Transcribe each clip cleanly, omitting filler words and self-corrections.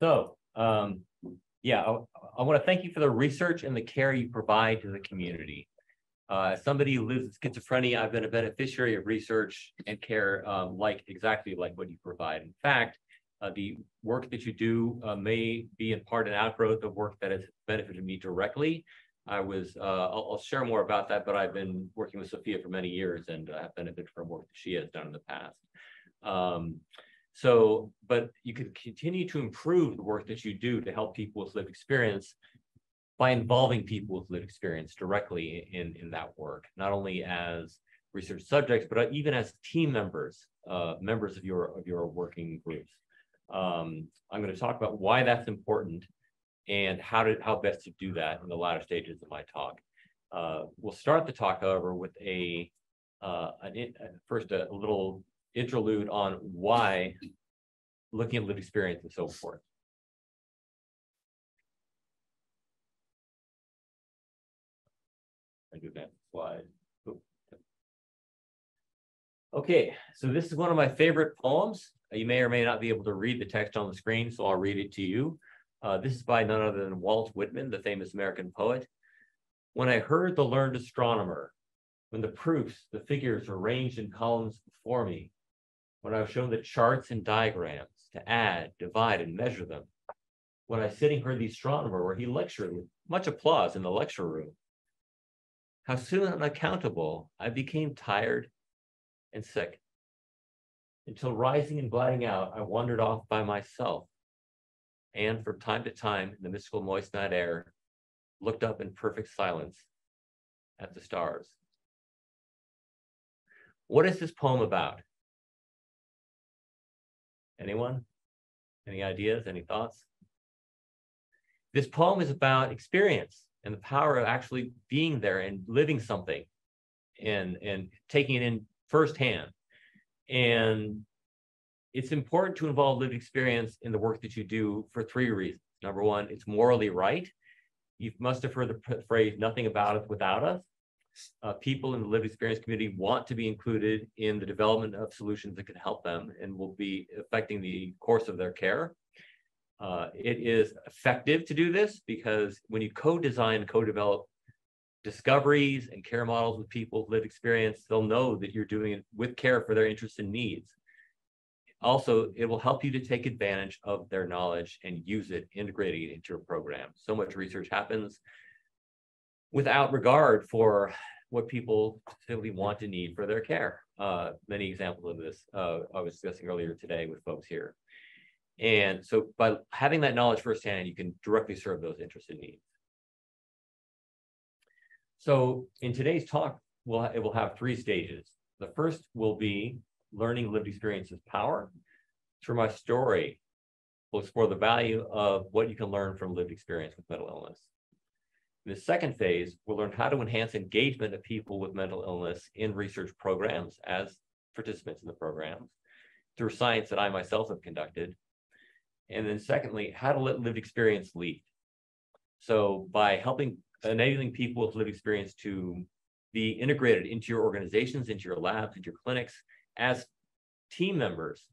So, yeah, I want to thank you for the research and the care you provide to the community. As somebody who lives with schizophrenia, I've been a beneficiary of research and care exactly like what you provide. In fact, the work that you do may be in part an outgrowth of work that has benefited me directly. I'll share more about that, but I've been working with Sophia for many years and have benefited from work that she has done in the past. But you can continue to improve the work that you do to help people with lived experience by involving people with lived experience directly in that work, not only as research subjects, but even as team members, members of your working groups. I'm going to talk about why that's important and how best to do that in the latter stages of my talk. We'll start the talk, however, with first a little interlude on why looking at lived experience is so important. I do that slide. Okay, so this is one of my favorite poems. You may or may not be able to read the text on the screen, so I'll read it to you. This is by none other than Walt Whitman, the famous American poet. When I heard the learned astronomer, when the proofs, the figures were ranged in columns before me, when I was shown the charts and diagrams to add, divide, and measure them, when I sitting heard the astronomer where he lectured with much applause in the lecture room, how soon unaccountable I became tired and sick, until rising and gliding out, I wandered off by myself, and from time to time, in the mystical moist night air, looked up in perfect silence at the stars. What is this poem about? Anyone? Any ideas? Any thoughts? This poem is about experience and the power of actually being there and living something and taking it in firsthand. And it's important to involve lived experience in the work that you do for three reasons. Number one, it's morally right. You must have heard the phrase, nothing about us without us. People in the lived experience community want to be included in the development of solutions that can help them and will be affecting the course of their care. It is effective to do this because when you co-design, co-develop discoveries and care models with people with lived experience, they'll know that you're doing it with care for their interests and needs. Also, it will help you to take advantage of their knowledge and use it, integrating it into your program. So much research happens without regard for what people simply want and need for their care. Many examples of this I was discussing earlier today with folks here. And so by having that knowledge firsthand, you can directly serve those interests and needs. So in today's talk, it will have three stages. The first will be learning lived experience's power. Through my story, we'll explore the value of what you can learn from lived experience with mental illness. In the second phase, we'll learn how to enhance engagement of people with mental illness in research programs as participants in the programs through science that I myself have conducted. And then secondly, how to let lived experience lead. So by enabling people with lived experience to be integrated into your organizations, into your labs, into your clinics as team members,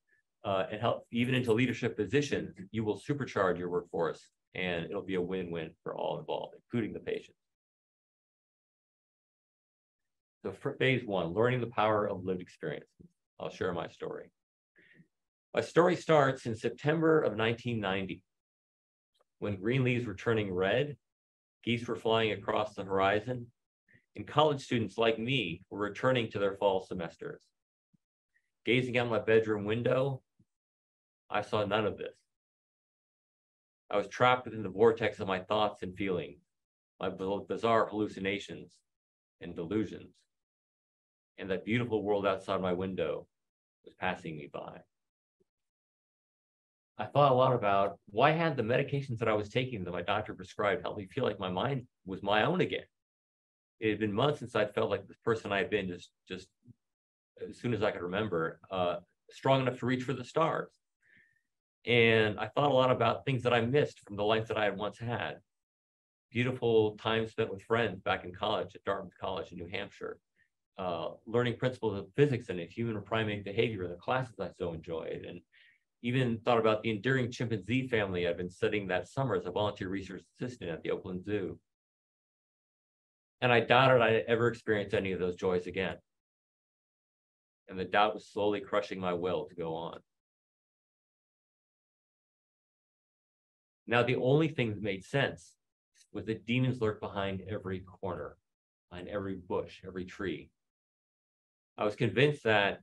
and help even into leadership positions, you will supercharge your workforce and it'll be a win-win for all involved, including the patients. So for phase one, learning the power of lived experience. I'll share my story. My story starts in September of 1990, when green leaves were turning red, geese were flying across the horizon, and college students like me were returning to their fall semesters. Gazing out my bedroom window, I saw none of this. I was trapped within the vortex of my thoughts and feelings, my bizarre hallucinations and delusions, and that beautiful world outside my window was passing me by. I thought a lot about why hadn't the medications that I was taking that my doctor prescribed helped me feel like my mind was my own again. It had been months since I felt like the person I had been just as soon as I could remember, strong enough to reach for the stars. And I thought a lot about things that I missed from the life that I had once had. Beautiful time spent with friends back in college at Dartmouth College in New Hampshire, learning principles of physics and human primate behavior in the classes I so enjoyed, and Even thought about the endearing chimpanzee family I'd been studying that summer as a volunteer research assistant at the Oakland Zoo. And I doubted I'd ever experience any of those joys again. And the doubt was slowly crushing my will to go on. Now, the only thing that made sense was that demons lurk behind every corner, behind every bush, every tree. I was convinced that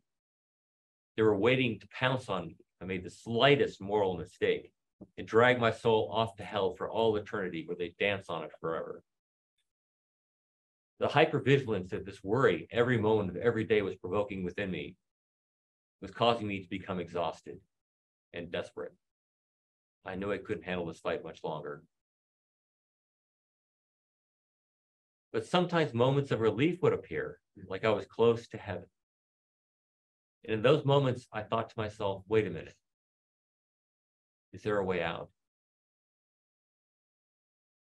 they were waiting to pounce on me. I made the slightest moral mistake and drag my soul off to hell for all eternity, where they dance on it forever. The hypervigilance that this worry every moment of every day was provoking within me was causing me to become exhausted and desperate. I knew I couldn't handle this fight much longer. But sometimes moments of relief would appear, like I was close to heaven. And in those moments, I thought to myself, wait a minute. Is there a way out?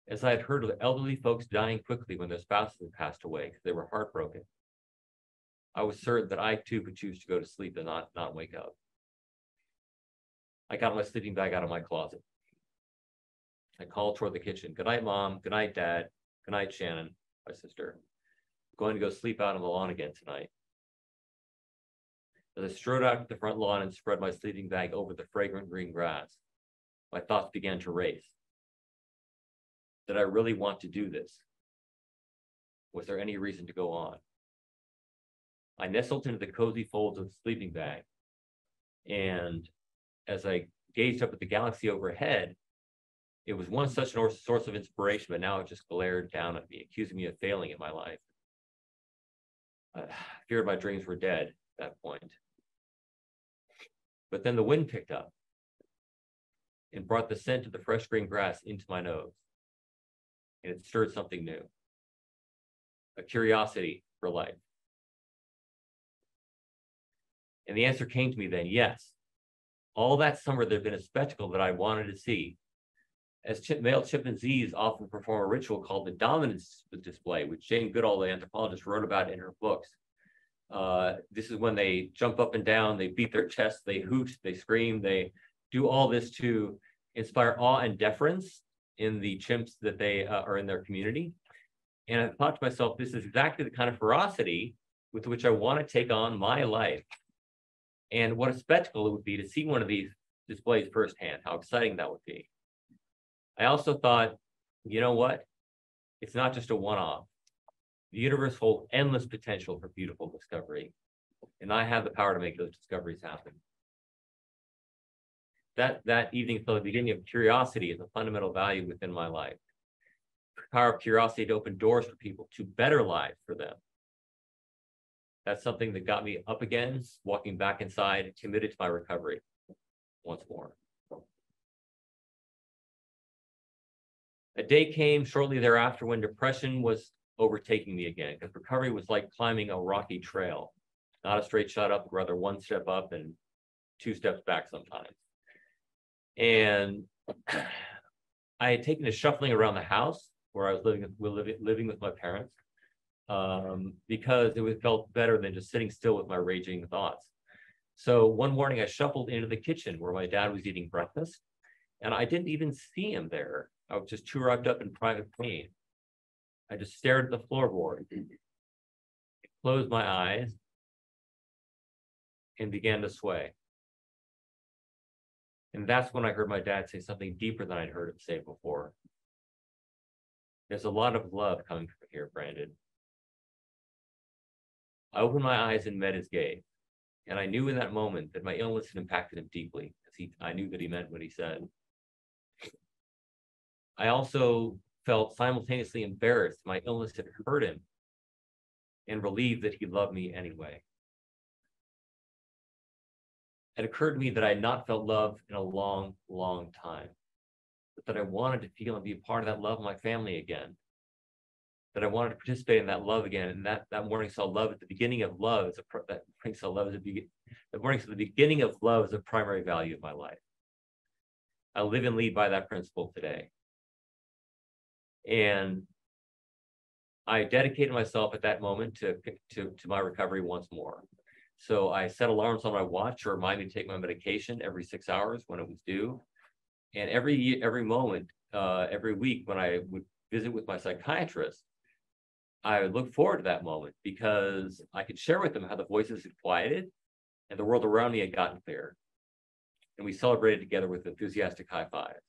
As I had heard of elderly folks dying quickly when their spouses had passed away because they were heartbroken, I was certain that I too could choose to go to sleep and not wake up. I got my sleeping bag out of my closet. I called toward the kitchen. Good night, Mom. Good night, Dad. Good night, Shannon, my sister. I'm going to go sleep out on the lawn again tonight. As I strode out to the front lawn and spread my sleeping bag over the fragrant green grass, my thoughts began to race. Did I really want to do this? Was there any reason to go on? I nestled into the cozy folds of the sleeping bag, and as I gazed up at the galaxy overhead, it was once such a source of inspiration, but now it just glared down at me, accusing me of failing in my life. I feared my dreams were dead at that point. But then the wind picked up and brought the scent of the fresh green grass into my nose. And it stirred something new, a curiosity for life. And the answer came to me then, yes. All that summer, there'd been a spectacle that I wanted to see. As male chimpanzees often perform a ritual called the dominance display, which Jane Goodall, the anthropologist, wrote about in her books. This is when they jump up and down, they beat their chests, they hoot, they scream, they do all this to inspire awe and deference in the chimps that they are in their community. And I thought to myself, this is exactly the kind of ferocity with which I want to take on my life. And what a spectacle it would be to see one of these displays firsthand, how exciting that would be. I also thought, you know what? It's not just a one-off. The universe holds endless potential for beautiful discovery, and I have the power to make those discoveries happen. That evening felt the beginning of curiosity as a fundamental value within my life. The power of curiosity to open doors for people to better lives for them. That's something that got me up again, walking back inside, committed to my recovery once more. A day came shortly thereafter when depression was overtaking me again, because recovery was like climbing a rocky trail, not a straight shot up, rather one step up and two steps back sometimes. And I had taken to shuffling around the house where I was living with my parents, because it felt better than just sitting still with my raging thoughts. So one morning I shuffled into the kitchen where my dad was eating breakfast, and I didn't even see him there. I was just too wrapped up in private pain. I just stared at the floorboard, closed my eyes, and began to sway. And that's when I heard my dad say something deeper than I'd heard him say before. There's a lot of love coming from here, Brandon. I opened my eyes and met his gaze. And I knew in that moment that my illness had impacted him deeply, because I knew that he meant what he said. I also felt simultaneously embarrassed my illness had hurt him, and relieved that he loved me anyway. It occurred to me that I had not felt love in a long, long time, but that I wanted to feel and be a part of that love of my family again, that I wanted to participate in that love again. And that morning saw love at the beginning of love as the morning saw the beginning of love as a primary value of my life. I live and lead by that principle today. And I dedicated myself at that moment to my recovery once more. So I set alarms on my watch to remind me to take my medication every 6 hours when it was due. And every moment, every week when I would visit with my psychiatrist, I would look forward to that moment because I could share with them how the voices had quieted and the world around me had gotten clearer. And we celebrated together with enthusiastic high fives.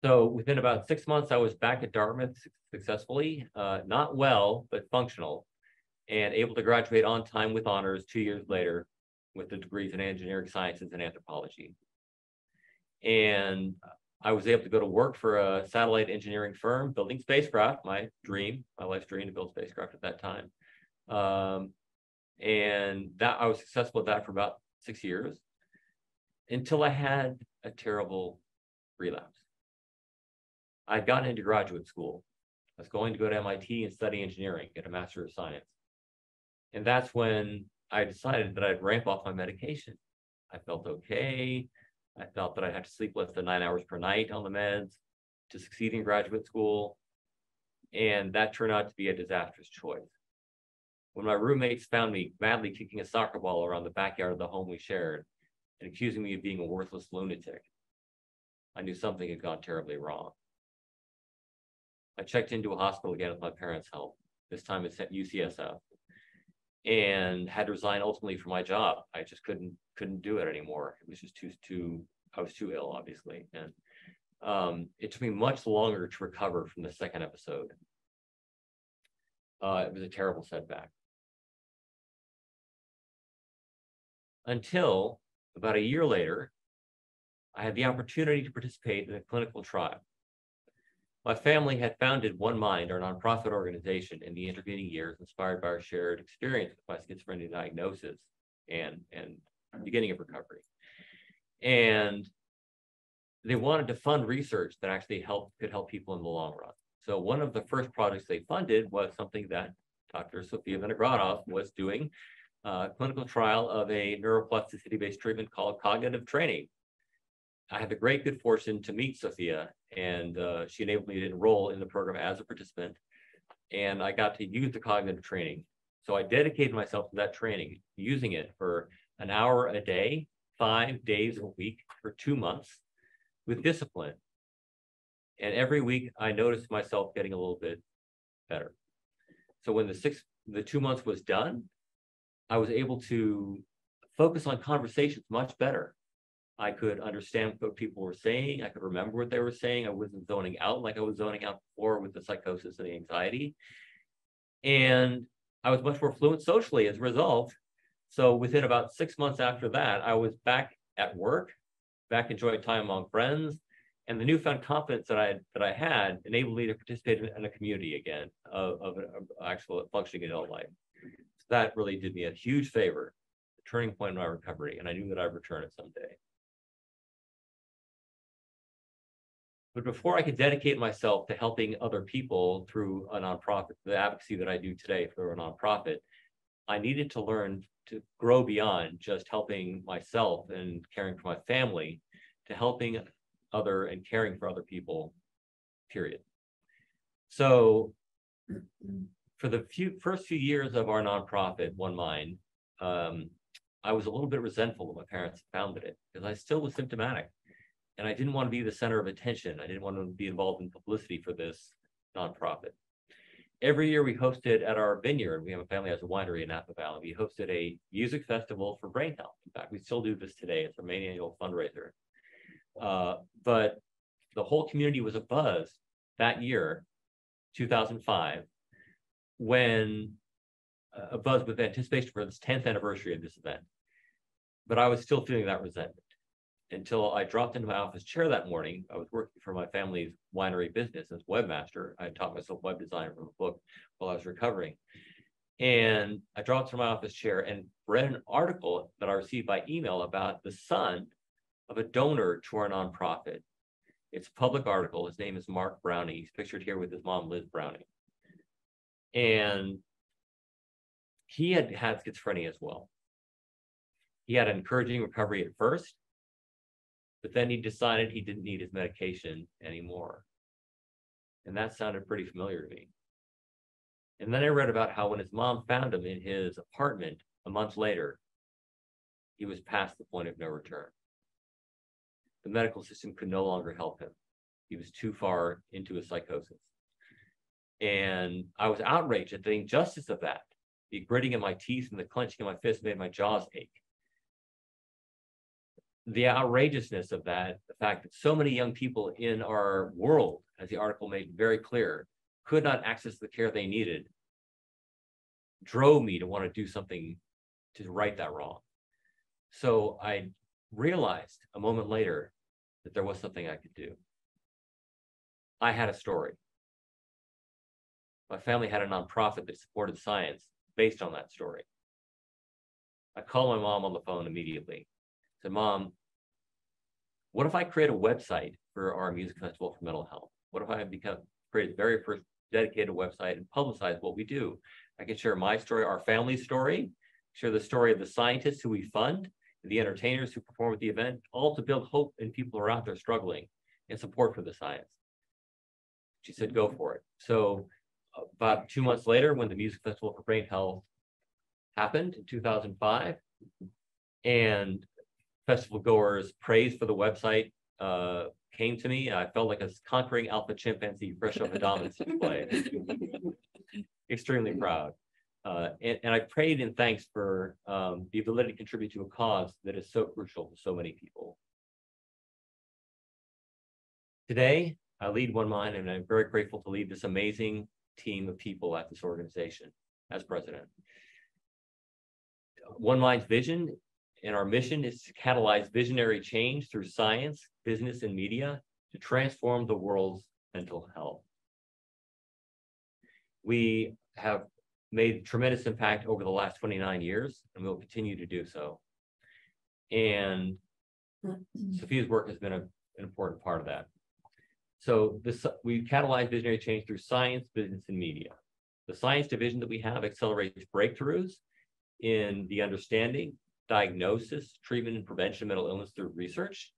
So within about 6 months, I was back at Dartmouth successfully, not well, but functional, and able to graduate on time with honors 2 years later with the degrees in engineering sciences and anthropology. And I was able to go to work for a satellite engineering firm building spacecraft, my life's dream to build spacecraft at that time. And that I was successful at that for about 6 years until I had a terrible relapse. I'd gotten into graduate school. I was going to go to MIT and study engineering, get a Master of Science. And that's when I decided that I'd ramp off my medication. I felt okay. I felt that I had to sleep less than 9 hours per night on the meds to succeed in graduate school. And that turned out to be a disastrous choice. When my roommates found me madly kicking a soccer ball around the backyard of the home we shared and accusing me of being a worthless lunatic, I knew something had gone terribly wrong. I checked into a hospital again with my parents' help. This time it's at UCSF, and had to resign ultimately from my job. I just couldn't do it anymore. It was just I was too ill, obviously. And it took me much longer to recover from the second episode. It was a terrible setback. Until about a year later, I had the opportunity to participate in a clinical trial. My family had founded One Mind, our nonprofit organization, in the intervening years, inspired by our shared experience with my schizophrenia diagnosis and beginning of recovery. And they wanted to fund research that actually could help people in the long run. So one of the first projects they funded was something that Dr. Sofia Vinogradov was doing, a clinical trial of a neuroplasticity-based treatment called cognitive training. I had the great good fortune to meet Sophia, and she enabled me to enroll in the program as a participant, and I got to use the cognitive training. So I dedicated myself to that training, using it for an hour a day, 5 days a week for 2 months with discipline. And every week I noticed myself getting a little bit better. So when the 2 months was done, I was able to focus on conversations much better. I could understand what people were saying. I could remember what they were saying. I wasn't zoning out like I was zoning out before with the psychosis and the anxiety. And I was much more fluent socially as a result. So within about 6 months after that, I was back at work, back enjoying time among friends. And the newfound confidence that I had enabled me to participate in a community again of actual functioning adult life. So that really did me a huge favor, a turning point in my recovery. And I knew that I'd return it someday. But before I could dedicate myself to helping other people through a nonprofit, the advocacy that I do today for a nonprofit, I needed to learn to grow beyond just helping myself and caring for my family to helping other and caring for other people, period. So for the first few years of our nonprofit, One Mind, I was a little bit resentful that my parents founded it because I still was symptomatic. And I didn't want to be the center of attention. I didn't want to be involved in publicity for this nonprofit. Every year we hosted at our vineyard, we have a family that has a winery in Napa Valley. We hosted a music festival for brain health. In fact, we still do this today. It's our main annual fundraiser. But the whole community was abuzz that year, 2005, when abuzz with anticipation for this 10th anniversary of this event. But I was still feeling that resentment. Until I dropped into my office chair that morning. I was working for my family's winery business as webmaster. I had taught myself web design from a book while I was recovering. And I dropped to my office chair and read an article that I received by email about the son of a donor to our nonprofit. It's a public article. His name is Mark Browning. He's pictured here with his mom, Liz Browning. And he had had schizophrenia as well. He had an encouraging recovery at first. But then he decided he didn't need his medication anymore. And that sounded pretty familiar to me. And then I read about how when his mom found him in his apartment a month later, he was past the point of no return. The medical system could no longer help him. He was too far into his psychosis. And I was outraged at the injustice of that. The gritting of my teeth and the clenching of my fists made my jaws ache. The outrageousness of that, the fact that so many young people in our world, as the article made very clear, could not access the care they needed, drove me to want to do something to right that wrong. So I realized a moment later that there was something I could do. I had a story. My family had a nonprofit that supported science based on that story. I called my mom on the phone immediately. I said, Mom, what if I create a website for our music festival for mental health? What if I create the very first dedicated website and publicize what we do? I can share my story, our family's story, share the story of the scientists who we fund, the entertainers who perform at the event, all to build hope in people who are out there struggling and support for the science. She said, go for it. So about 2 months later, when the Music Festival for Brain Health happened in 2005, and festival goers' praise for the website came to me, I felt like a conquering alpha chimpanzee fresh off a dominance display. Extremely proud. And I prayed in thanks for the ability to contribute to a cause that is so crucial to so many people. Today, I lead One Mind, and I'm very grateful to lead this amazing team of people at this organization as president. One Mind's vision and our mission is to catalyze visionary change through science, business, and media to transform the world's mental health. We have made tremendous impact over the last 29 years, and we'll continue to do so. And Sophia's work has been an important part of that. So we catalyze visionary change through science, business, and media. The science division that we have accelerates breakthroughs in the understanding, diagnosis, treatment, and prevention of mental illness through research.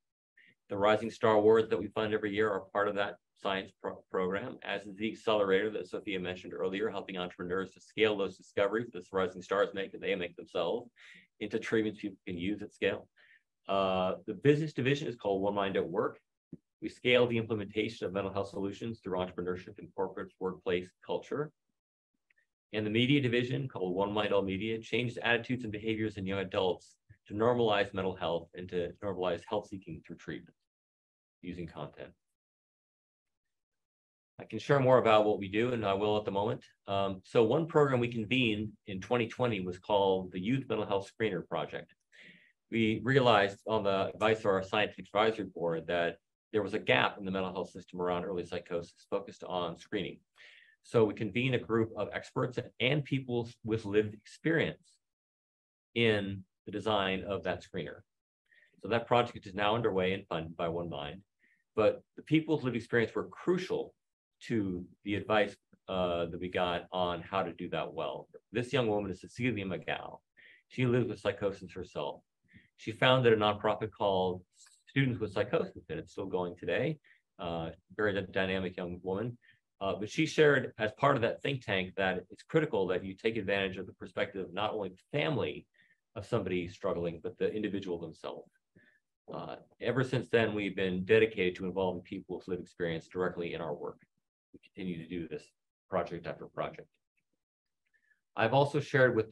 The Rising Star Awards that we fund every year are part of that science program, as is the accelerator that Sophia mentioned earlier, helping entrepreneurs to scale those discoveries that Rising Stars make and they make themselves into treatments people can use at scale. The business division is called One Mind at Work. We scale the implementation of mental health solutions through entrepreneurship and corporate workplace culture. And the media division, called One Mind All Media, changes attitudes and behaviors in young adults to normalize mental health and to normalize health seeking through treatment using content. I can share more about what we do, and I will at the moment. So one program we convened in 2020 was called the Youth Mental Health Screener Project. We realized on the advice of our scientific advisory board that there was a gap in the mental health system around early psychosis focused on screening. So we convened a group of experts and people with lived experience in the design of that screener. So that project is now underway and funded by One Mind, but the people with lived experience were crucial to the advice that we got on how to do that well. This young woman is Cecilia McGow. She lives with psychosis herself. She founded a nonprofit called Students with Psychosis, and it's still going today. Very dynamic young woman. But she shared as part of that think tank that it's critical that you take advantage of the perspective of not only the family of somebody struggling, but the individual themselves. Ever since then, we've been dedicated to involving people with lived experience directly in our work. We continue to do this project after project. I've also shared with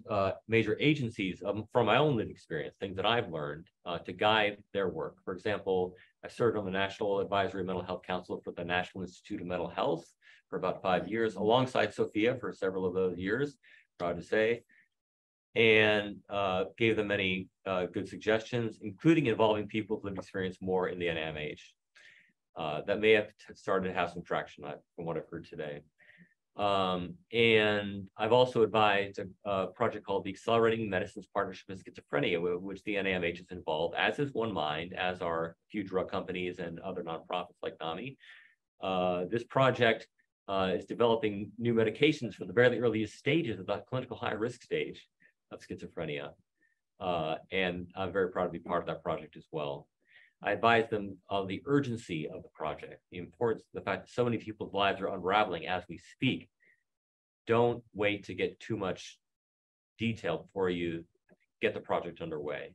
major agencies from my own lived experience, things that I've learned to guide their work. For example, I served on the National Advisory Mental Health Council for the National Institute of Mental Health for about 5 years, alongside Sophia for several of those years, proud to say, and gave them many good suggestions, including involving people with lived experience more in the NIMH. That may have started to have some traction from what I've heard today. And I've also advised a project called the Accelerating Medicines Partnership in Schizophrenia, which the NIMH is involved, as is One Mind, as are a few drug companies and other nonprofits like NAMI. This project is developing new medications for the very earliest stages of the clinical high-risk stage of schizophrenia. And I'm very proud to be part of that project as well. I advise them on the urgency of the project, the importance, the fact that so many people's lives are unraveling as we speak. don't wait to get too much detail before you get the project underway.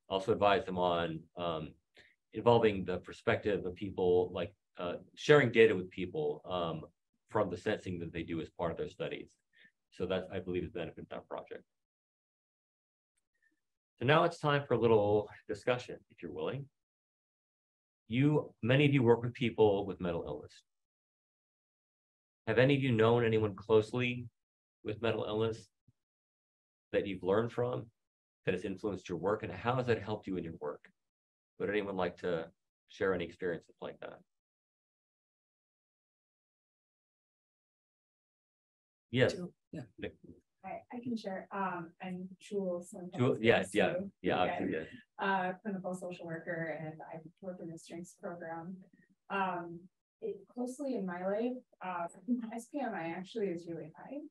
Also advise them on involving the perspective of people, like sharing data with people from the sensing that they do as part of their studies. So that, I believe, is the benefit of that project. So now it's time for a little discussion, if you're willing. Many of you work with people with mental illness. Have any of you known anyone closely with mental illness that you've learned from, that has influenced your work, and how has that helped you in your work? Would anyone like to share any experiences like that? Yes. Yeah. Nick. I can share. I'm Jules. Yes. Clinical social worker, and I work in the strengths program. Closely in my life, SPMI actually is really high.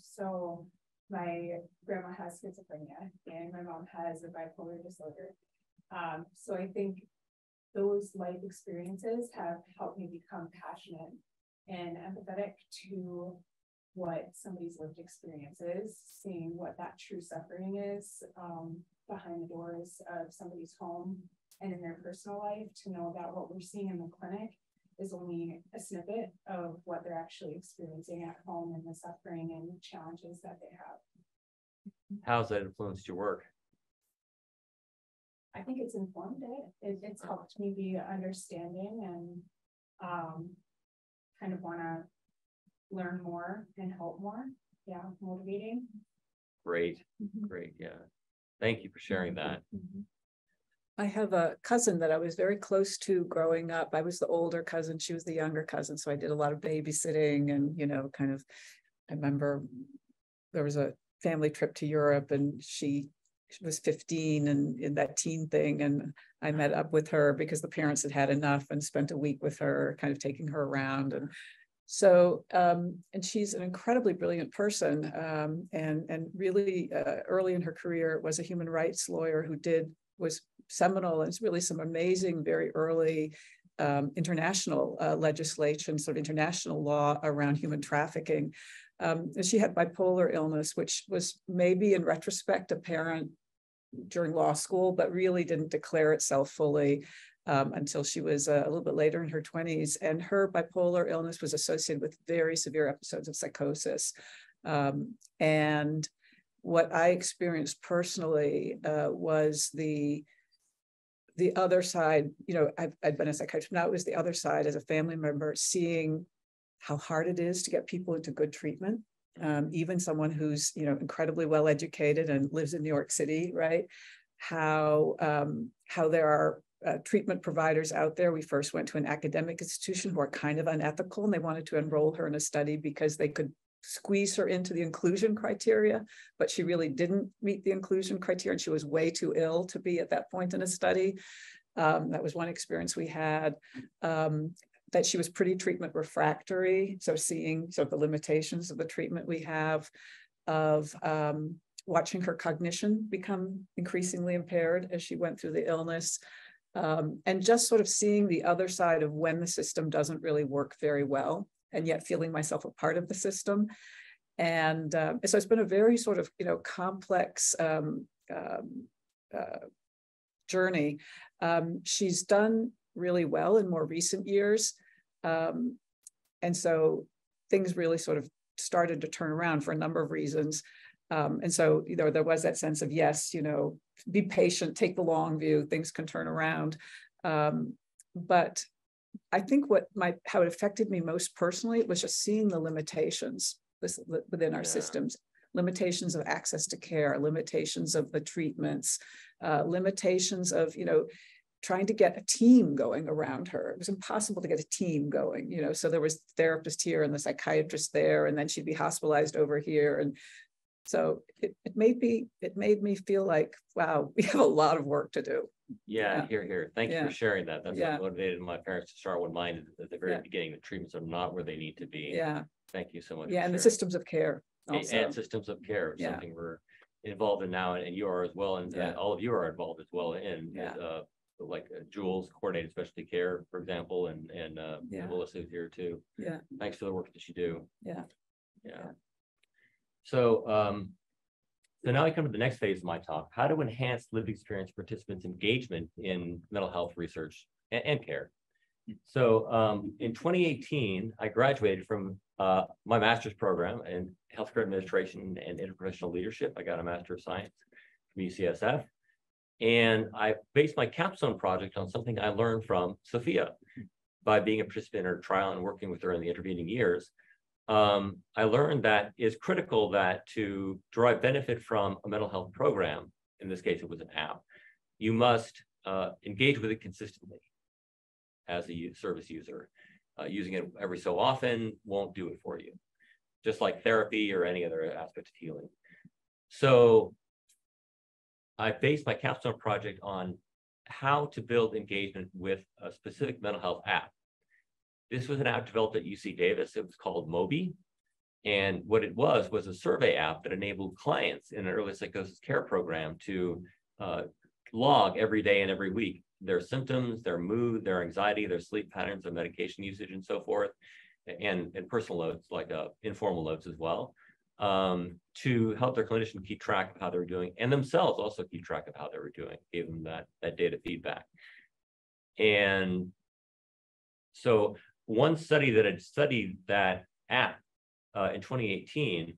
So my grandma has schizophrenia, and my mom has a bipolar disorder. So I think those life experiences have helped me become passionate and empathetic to what somebody's lived experience is, seeing what that true suffering is behind the doors of somebody's home and in their personal life, to know that what we're seeing in the clinic is only a snippet of what they're actually experiencing at home and the suffering and the challenges that they have. How's that influenced your work? I think it's informed it. It's helped me be understanding and kind of want to learn more and help more. Yeah, motivating. Great, great, yeah. Thank you for sharing that. I have a cousin that I was very close to growing up. I was the older cousin, she was the younger cousin, so I did a lot of babysitting and, kind of, I remember there was a family trip to Europe and she was 15 and in that teen thing, and I met up with her because the parents had had enough and spent a week with her, kind of taking her around. And so, and she's an incredibly brilliant person, and really early in her career was a human rights lawyer who was seminal, and it's really some amazing, very early international legislation, sort of international law around human trafficking. And she had bipolar illness, which was maybe in retrospect apparent during law school, but really didn't declare itself fully until she was a little bit later in her 20s. And her bipolar illness was associated with very severe episodes of psychosis. And what I experienced personally was the other side. I'd been a psychiatrist, now it was the other side as a family member, seeing how hard it is to get people into good treatment. Even someone who's, incredibly well educated and lives in New York City, right? How there are treatment providers out there. We first went to an academic institution who are kind of unethical, and they wanted to enroll her in a study because they could squeeze her into the inclusion criteria, but she really didn't meet the inclusion criteria, and she was way too ill to be at that point in a study. That was one experience we had. That she was pretty treatment refractory, so seeing sort of the limitations of the treatment we have, of watching her cognition become increasingly impaired as she went through the illness, and just sort of seeing the other side of when the system doesn't really work very well, and yet feeling myself a part of the system. And so it's been a very sort of, complex journey. She's done really well in more recent years. And so things really sort of started to turn around for a number of reasons. And so, there was that sense of, yes, be patient, take the long view, things can turn around. But I think how it affected me most personally was just seeing the limitations within our systems, limitations of access to care, limitations of the treatments, limitations of, trying to get a team going around her. It was impossible to get a team going, so there was therapist here and the psychiatrist there, and then she'd be hospitalized over here. And so it made me feel like, wow, we have a lot of work to do. Yeah. Here. Thank you for sharing that. That's what motivated my parents to start with mine at the very beginning. The treatments are not where they need to be. Yeah. Thank you so much. Yeah, and the systems of care also. And systems of care, something we're involved in now, and you are as well, and all of you are involved as well in. Like Jules, coordinated specialty care, for example, and Melissa is here too. Yeah. Thanks for the work that you do. Yeah. Yeah. So, so now I come to the next phase of my talk, how to enhance lived experience participants' engagement in mental health research and care. So in 2018, I graduated from my master's program in healthcare administration and interprofessional leadership. I got a Master of Science from UCSF. And I based my capstone project on something I learned from Sophia by being a participant in her trial and working with her in the intervening years. I learned that it's critical that to derive benefit from a mental health program, in this case, it was an app, you must engage with it consistently as a service user. Using it every so often won't do it for you, just like therapy or any other aspect of healing. So I based my capstone project on how to build engagement with a specific mental health app. This was an app developed at UC Davis. It was called Moby. And what it was a survey app that enabled clients in an early psychosis care program to log every day and every week their symptoms, their mood, their anxiety, their sleep patterns, their medication usage, and so forth, and personal notes, like informal notes as well, to help their clinician keep track of how they were doing, and themselves also keep track of how they were doing, gave them that data feedback. And so one study that had studied that app in 2018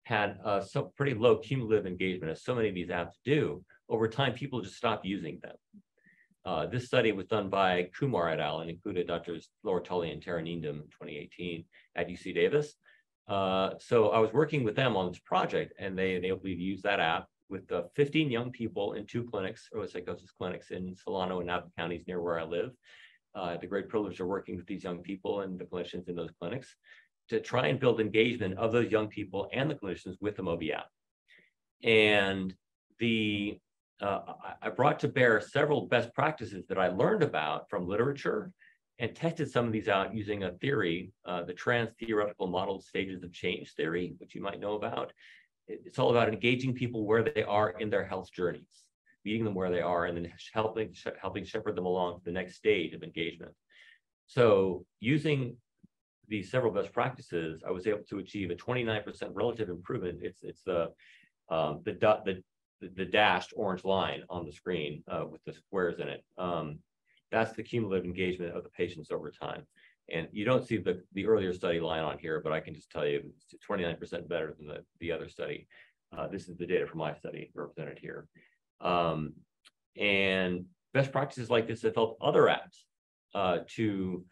had some pretty low cumulative engagement, as so many of these apps do. Over time, people just stopped using them. This study was done by Kumar et al. And included Drs. Laura Tully and Tara Needham in 2018 at UC Davis. So I was working with them on this project, and they enabled me to use that app with 15 young people in 2 clinics, early psychosis clinics in Solano and Napa counties near where I live. I had the great privilege of working with these young people and the clinicians in those clinics to try and build engagement of those young people and the clinicians with the Moby app. And I brought to bear several best practices that I learned about from literature and tested some of these out using a theory, the trans-theoretical model stages of change theory, which you might know about. It's all about engaging people where they are in their health journeys, meeting them where they are, and then helping shepherd them along to the next stage of engagement. So using these several best practices, I was able to achieve a 29% relative improvement. It's the dashed orange line on the screen with the squares in it. That's the cumulative engagement of the patients over time. And you don't see the earlier study line on here, but I can just tell you it's 29% better than the other study. This is the data from my study represented here. And best practices like this have helped other apps to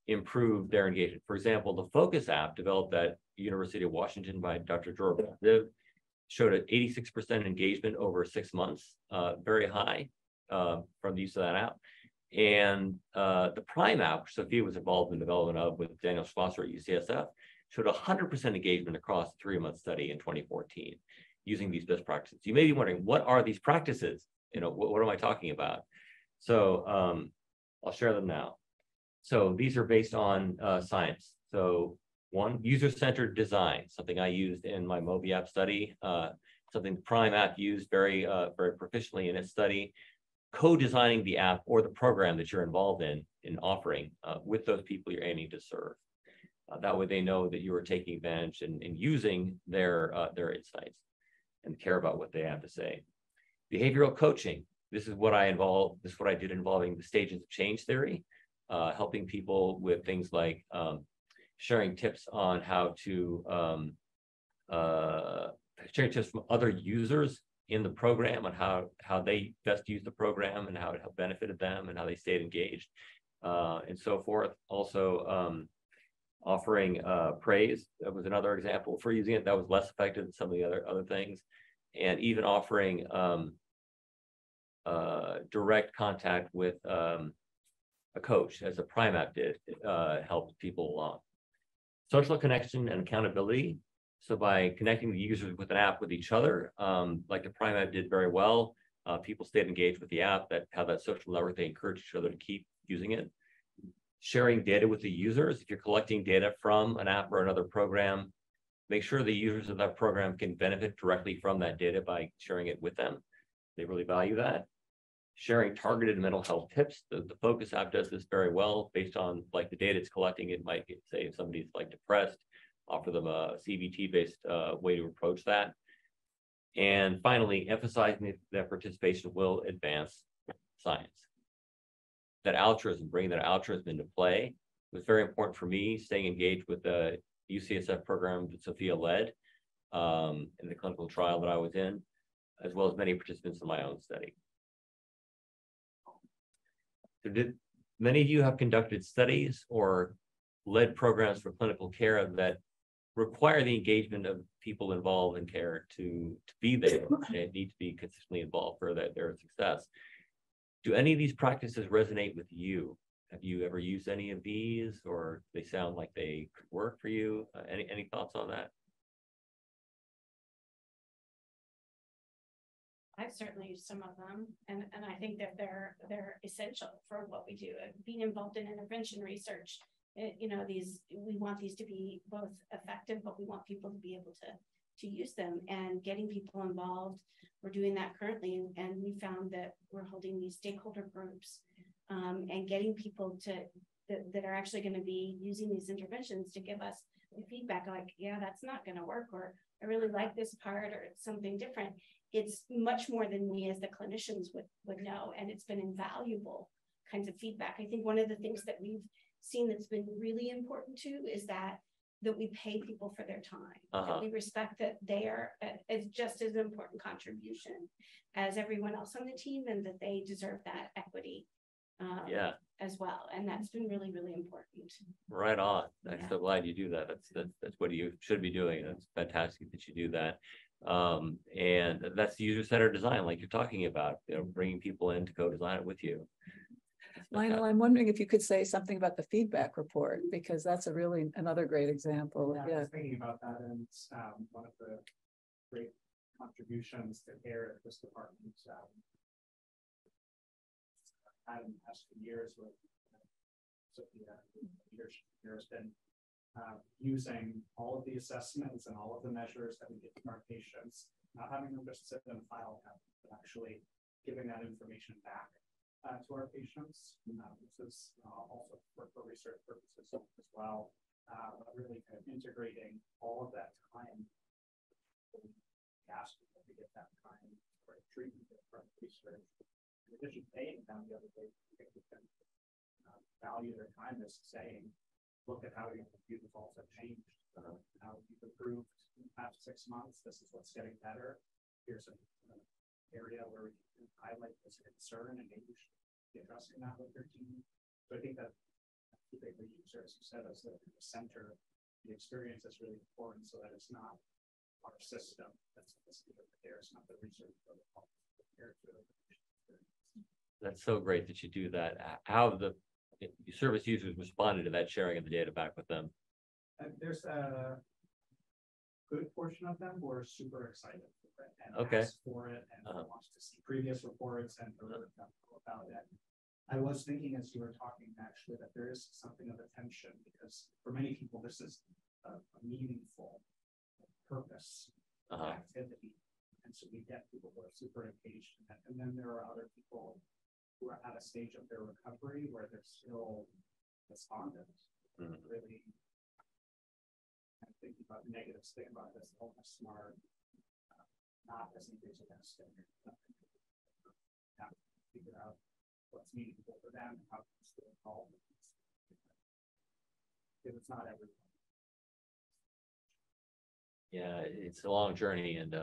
improve their engagement. For example, the Focus app developed at University of Washington by Dr. Jordan showed an 86% engagement over 6 months, very high from the use of that app. And the Prime app, which Sophia was involved in the development of with Daniel Schlosser at UCSF, showed 100% engagement across the 3-month study in 2014 using these best practices. You may be wondering, what are these practices? You know, what am I talking about? So I'll share them now. So these are based on science. So one, user-centered design, something I used in my Moby app study, something the Prime app used very proficiently in its study. Co-designing the app or the program that you're involved in offering with those people you're aiming to serve. That way they know that you are taking advantage and using their insights and care about what they have to say. Behavioral coaching. This is what I did involving the stages of change theory, helping people with things like sharing tips on how to sharing tips from other users in the program on how they best use the program and how it benefited them and how they stayed engaged and so forth. Also offering praise. That was another example for using it that was less effective than some of the other things. And even offering direct contact with a coach, as a Prime app did, helped people along. Social connection and accountability. So by connecting the users with an app with each other, like the Prime app did very well, people stayed engaged with the app, that have that social network, they encourage each other to keep using it. Sharing data with the users. If you're collecting data from an app or another program, make sure the users of that program can benefit directly from that data by sharing it with them. They really value that. Sharing targeted mental health tips. The Focus app does this very well based on like the data it's collecting. It might say if somebody's like depressed offer them a CBT-based way to approach that. And finally, emphasizing that participation will advance science. That altruism, bringing that altruism into play was very important for me, staying engaged with the UCSF program that Sophia led in the clinical trial that I was in, as well as many participants in my own study. So did many of you have conducted studies or led programs for clinical care that require the engagement of people involved in care to be there and need to be consistently involved for their success? Do any of these practices resonate with you? Have you ever used any of these, or they sound like they could work for you? Any thoughts on that? I've certainly used some of them, and I think that they're essential for what we do. Being involved in intervention research, you know, we want these to be both effective, but we want people to be able to use them, and getting people involved. We're doing that currently, and we found that we're holding these stakeholder groups and getting people that are actually going to be using these interventions to give us the feedback, like, yeah, that's not going to work, or I really like this part, or it's something different. It's much more than we as the clinicians would know, and it's been invaluable kinds of feedback. I think one of the things that we've seen that's been really important too is that we pay people for their time. That we respect that they are just as important contribution as everyone else on the team, and that they deserve that equity as well. And that's been really, really important. Right on. I'm so glad you do that. That's what you should be doing. That's fantastic that you do that. And that's the user-centered design, like you're talking about, you know, bringing people in to co-design it with you. Lionel, I'm wondering if you could say something about the feedback report, because that's another great example. Yeah, I was thinking about that, and one of the great contributions to care at this department had in the past few years with Sophia leadership here has been using all of the assessments and all of the measures that we give to our patients, not having them just sit in a file cabinet, but actually giving that information back to our patients. This is also for research purposes as well, but really kind of integrating all of that time. We ask people to get that time for treatment, for research. In addition to paying them, the other way we can value their time is saying, look at how your results have changed. How you've improved in the past 6 months. This is what's getting better. Here's an area where we can highlight this concern, and maybe you should be addressing that with your team. So I think that the user, as you said, is the center. The experience is really important, so that it's not our system that's the care. It's not the research protocol. That's so great that you do that. How have the service users responded to that sharing of the data back with them? There's a good portion of them who are super excited for it and ask for it and wants to see previous reports and about it. I was thinking as you were talking actually that there is something of a tension, because for many people this is a meaningful purpose activity, and so we get people who are super engaged in that. And then there are other people who are at a stage of their recovery where they're still despondent, really kind of thinking about the negatives, thinking about this illness smart, not as enthusiastic. Have to figure out what's meaningful for them and how to stay involved. Because it's not everyone. Yeah, it's a long journey, and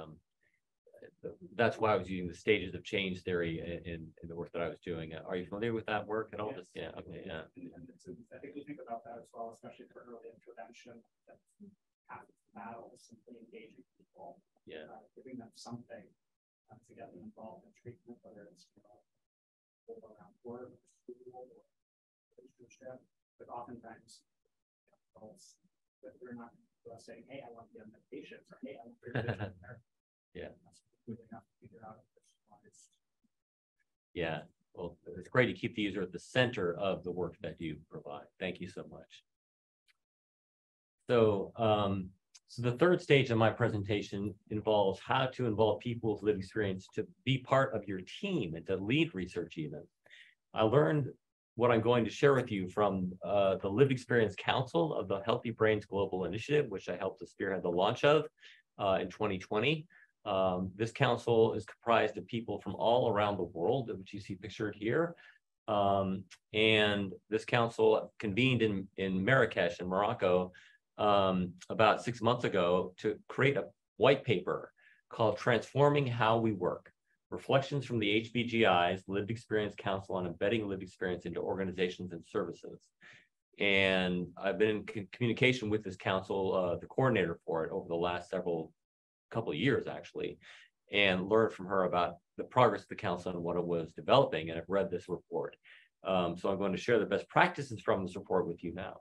that's why I was using the stages of change theory in the work that I was doing. Are you familiar with that work at all? Yes. Yeah. Okay. Yeah. And I think we think about that as well, especially for early intervention. That half of the battle is simply engaging people. Yeah. Giving them something to get them involved in treatment, whether it's around work, or school, or relationship. But oftentimes, adults that they're not saying, "Hey, I want to be on medications," or "Hey, I want to be on therapy." Yeah. Really have to figure out if it's Yeah. Well, it's great to keep the user at the center of the work that you provide. Thank you so much. So, so the third stage of my presentation involves how to involve people with lived experience to be part of your team and to lead research even. I learned what I'm going to share with you from the Lived Experience Council of the Healthy Brains Global Initiative, which I helped to spearhead the launch of in 2020. This council is comprised of people from all around the world, which you see pictured here. And this council convened in Marrakesh in Morocco about 6 months ago to create a white paper called Transforming How We Work, Reflections from the HBGI's Lived Experience Council on Embedding Lived Experience into Organizations and Services. And I've been in communication with this council, the coordinator for it, over the last couple of years, actually, and learned from her about the progress of the council and what it was developing. And I've read this report. So I'm going to share the best practices from this report with you now.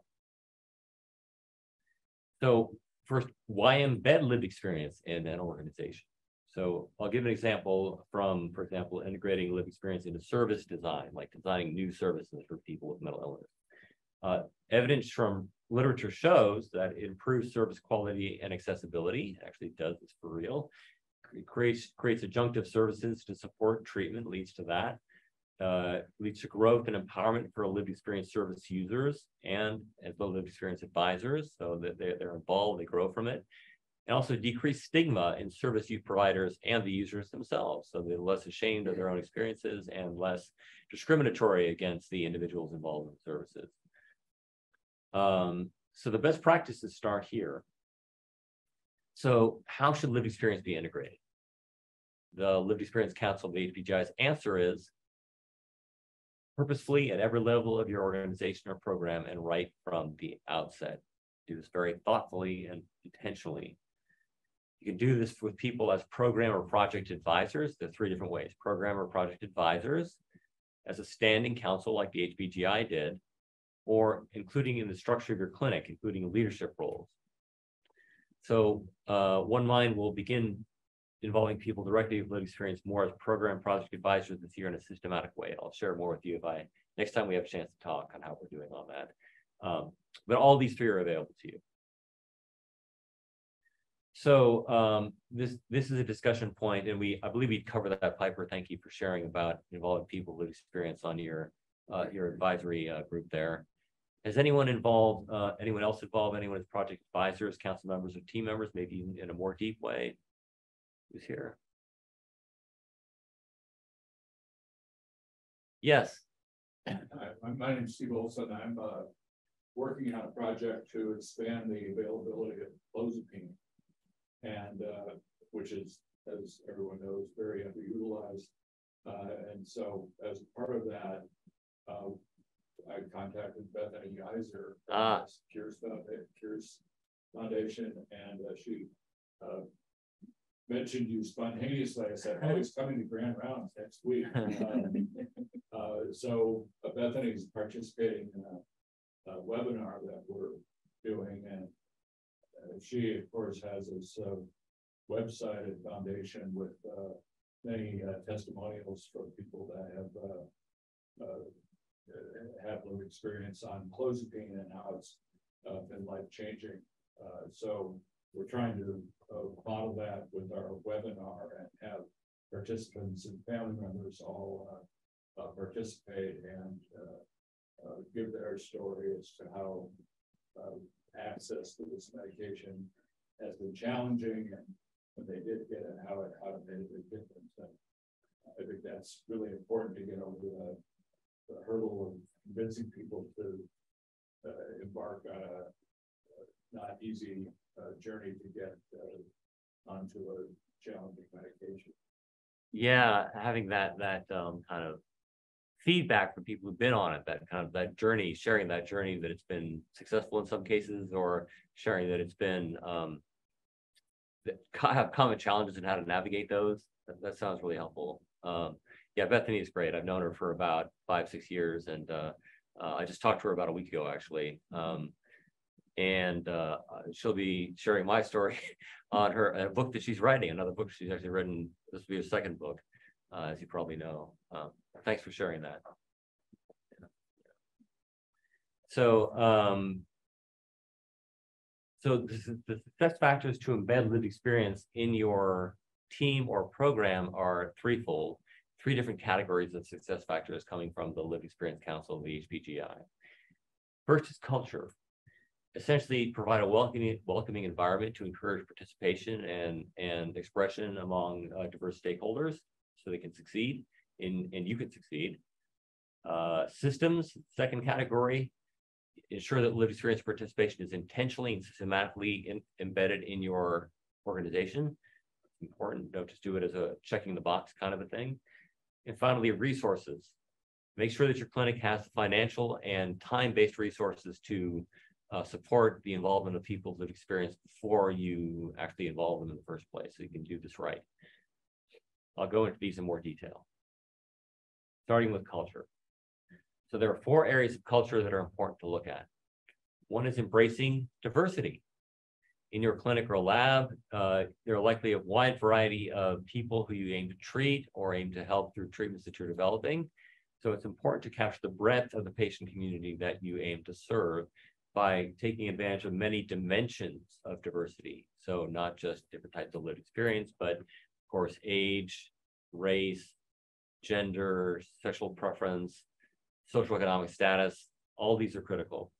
So first, why embed lived experience in an organization? So I'll give an example from, for example, integrating lived experience into service design, like designing new services for people with mental illness. Evidence from literature shows that it improves service quality and accessibility. It actually does this for real. It creates adjunctive services to support treatment, leads to that. Leads to growth and empowerment for lived experience service users and as well lived experience advisors, so that they're involved, they grow from it. And also decrease stigma in service use providers and the users themselves, so they're less ashamed of their own experiences and less discriminatory against the individuals involved in services. So the best practices start here. So how should lived experience be integrated? The Lived Experience Council of the HBGI's answer is purposefully at every level of your organization or program and right from the outset. Do this very thoughtfully and intentionally. You can do this with people as program or project advisors. There are 3 different ways: program or project advisors, as a standing council like the HBGI did, or including in the structure of your clinic, including leadership roles. So One Mind will begin involving people directly with lived experience more as program project advisors this year in a systematic way. I'll share more with you next time we have a chance to talk on how we're doing on that. But all these 3 are available to you. So this is a discussion point, and I believe we covered that, Piper. Thank you for sharing about involving people with experience on your advisory group there. Has anyone else involved, anyone as project advisors, council members, or team members, maybe in a more deep way? Who's here? Yes. Hi, my name is Steve Olson. I'm working on a project to expand the availability of clozapine, and which is, as everyone knows, very underutilized. And so, as part of that, I contacted Bethany Geiser from Cures Foundation, and she mentioned you spontaneously. I said, "Oh, he's coming to Grand Rounds next week." So Bethany is participating in a webinar that we're doing, and she, of course, has this website and foundation with many testimonials from people that have lived experience on clozapine and how it's been life-changing. So we're trying to model that with our webinar and have participants and family members all participate and give their story as to how access to this medication has been challenging, and when they did get it, how it made a big difference. And I think that's really important to get over the hurdle of convincing people to embark on a not easy journey to get onto a challenging medication. Yeah, having that kind of feedback from people who've been on it, that journey, sharing that journey, that it's been successful in some cases, or sharing that it's been that have common challenges and how to navigate those. That sounds really helpful. Yeah, Bethany is great. I've known her for about 5-6 years, and I just talked to her about a week ago, actually. And she'll be sharing my story on a book that she's writing, another book she's actually written. This will be her 2nd book, as you probably know. Thanks for sharing that. So the success factors to embed lived experience in your team or program are threefold. three different categories of success factors coming from the Lived Experience Council, the HPGI. First is culture. Essentially provide a welcoming environment to encourage participation and expression among diverse stakeholders so they can succeed and you can succeed. Systems, second category, ensure that lived experience participation is intentionally and systematically embedded in your organization. It's important, don't just do it as a checking the box kind of a thing. And finally, resources. Make sure that your clinic has the financial and time-based resources to support the involvement of people's lived experience before you actually involve them in the first place, so you can do this right. I'll go into these in more detail. Starting with culture. So there are 4 areas of culture that are important to look at. One is embracing diversity. In your clinic or lab, there are likely a wide variety of people who you aim to treat or aim to help through treatments that you're developing. So it's important to capture the breadth of the patient community that you aim to serve by taking advantage of many dimensions of diversity. So not just different types of lived experience, but of course, age, race, gender, sexual preference, social economic status, all these are critical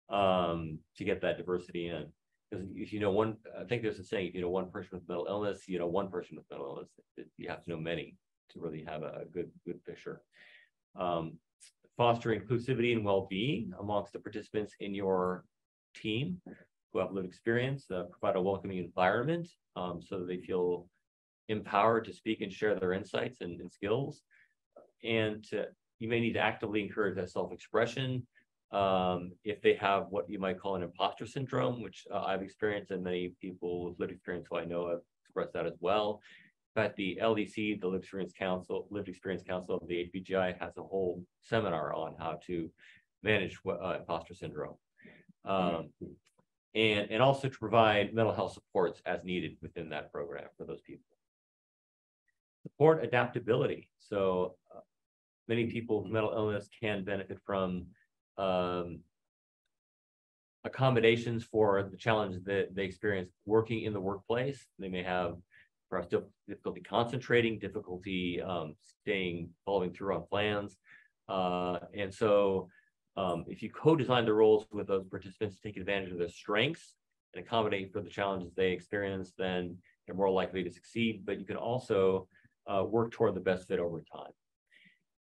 to get that diversity in. Because if you know one, I think there's a saying, if you know one person with mental illness, you know one person with mental illness. You have to know many to really have a good picture. Foster inclusivity and well-being amongst the participants in your team who have lived experience, provide a welcoming environment so that they feel empowered to speak and share their insights and skills. And you may need to actively encourage that self-expression. If they have what you might call an imposter syndrome, which I've experienced, and many people with lived experience who I know have expressed that as well. In fact, the LEC, the Lived Experience Council of the HPGI, has a whole seminar on how to manage imposter syndrome. And also to provide mental health supports as needed within that program for those people. Support adaptability. So many people with mental illness can benefit from accommodations for the challenges that they experience working in the workplace. They may have perhaps difficulty concentrating, difficulty following through on plans. And so if you co-design the roles with those participants to take advantage of their strengths and accommodate for the challenges they experience, then they're more likely to succeed, but you can also work toward the best fit over time.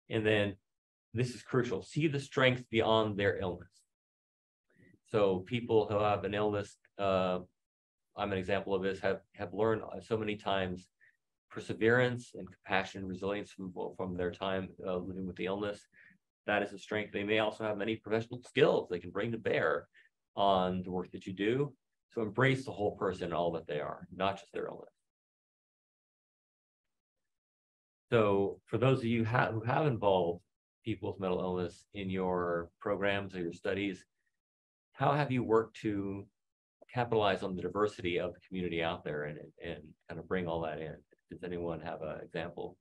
And then this is crucial, see the strength beyond their illness. So people who have an illness, I'm an example of this, have learned so many times perseverance and compassion and resilience from their time living with the illness. That is a strength. They may also have many professional skills they can bring to bear on the work that you do. So embrace the whole person and all that they are, not just their illness. So for those of you who have involved people with mental illness in your programs or your studies, how have you worked to capitalize on the diversity of the community out there and kind of bring all that in? Does anyone have an example?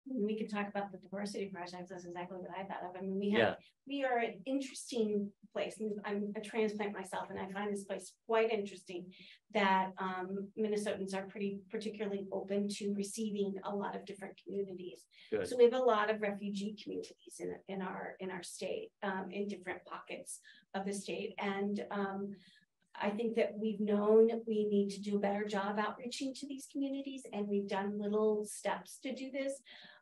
We could talk about the diversity projects. That's exactly what I thought of. I mean, we are an interesting place. And I'm a transplant myself, and I find this place quite interesting that Minnesotans are particularly open to receiving a lot of different communities. Good. So we have a lot of refugee communities in our state, in different pockets of the state. And I think that we've known we need to do a better job outreaching to these communities, and we've done little steps to do this.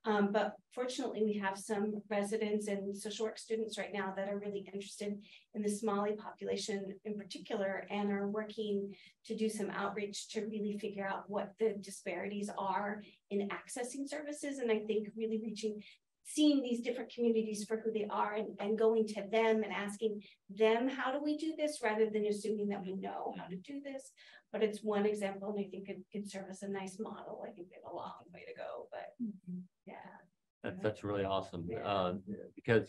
But fortunately, we have some residents and social work students right now that are really interested in the Somali population in particular, and are working to do some outreach to really figure out what the disparities are in accessing services. And I think really seeing these different communities for who they are and going to them and asking them, how do we do this, rather than assuming that we know how to do this. But it's one example, and I think it could serve as a nice model. I think we have a long way to go, but yeah. That's really awesome. Yeah. Because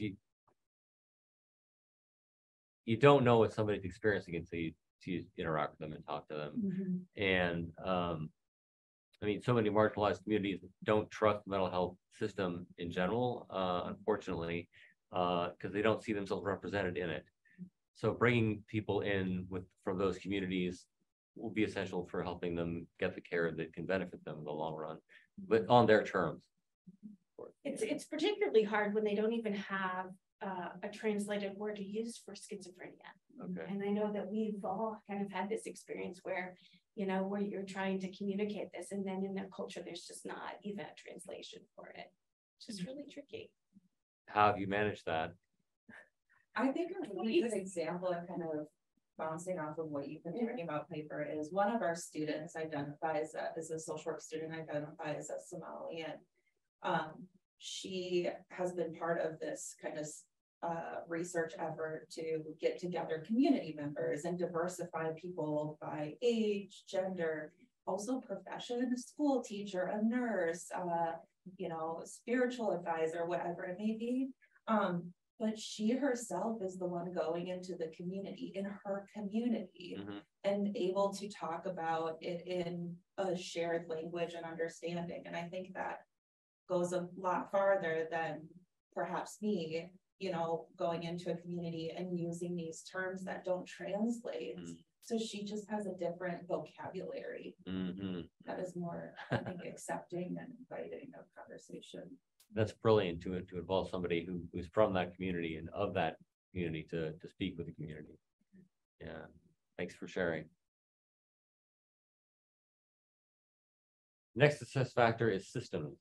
you don't know what somebody's experiencing until you interact with them and talk to them. And I mean, so many marginalized communities don't trust the mental health system in general, unfortunately, because they don't see themselves represented in it. So bringing people in from those communities will be essential for helping them get the care that can benefit them in the long run, but on their terms. It's particularly hard when they don't even have a translated word to use for schizophrenia. Okay. And I know that we've all kind of had this experience where, you know, where you're trying to communicate this, and then in their culture, there's just not even a translation for it. It's just really tricky. How have you managed that? I think a really good example of kind of bouncing off of what you've been talking about, Piper, is one of our students identifies as a social work student, identifies as Somali, and she has been part of this kind of research effort to get together community members and diversify people by age, gender, also profession, a school teacher, a nurse, you know, spiritual advisor, whatever it may be. But she herself is the one going into the community, in her community, and able to talk about it in a shared language and understanding. And I think that goes a lot farther than perhaps me, you know, going into a community and using these terms that don't translate. So she just has a different vocabulary that is more, I think, accepting and inviting of conversation. That's brilliant to involve somebody who's from that community and of that community to speak with the community. Yeah, thanks for sharing. Next success factor is systems.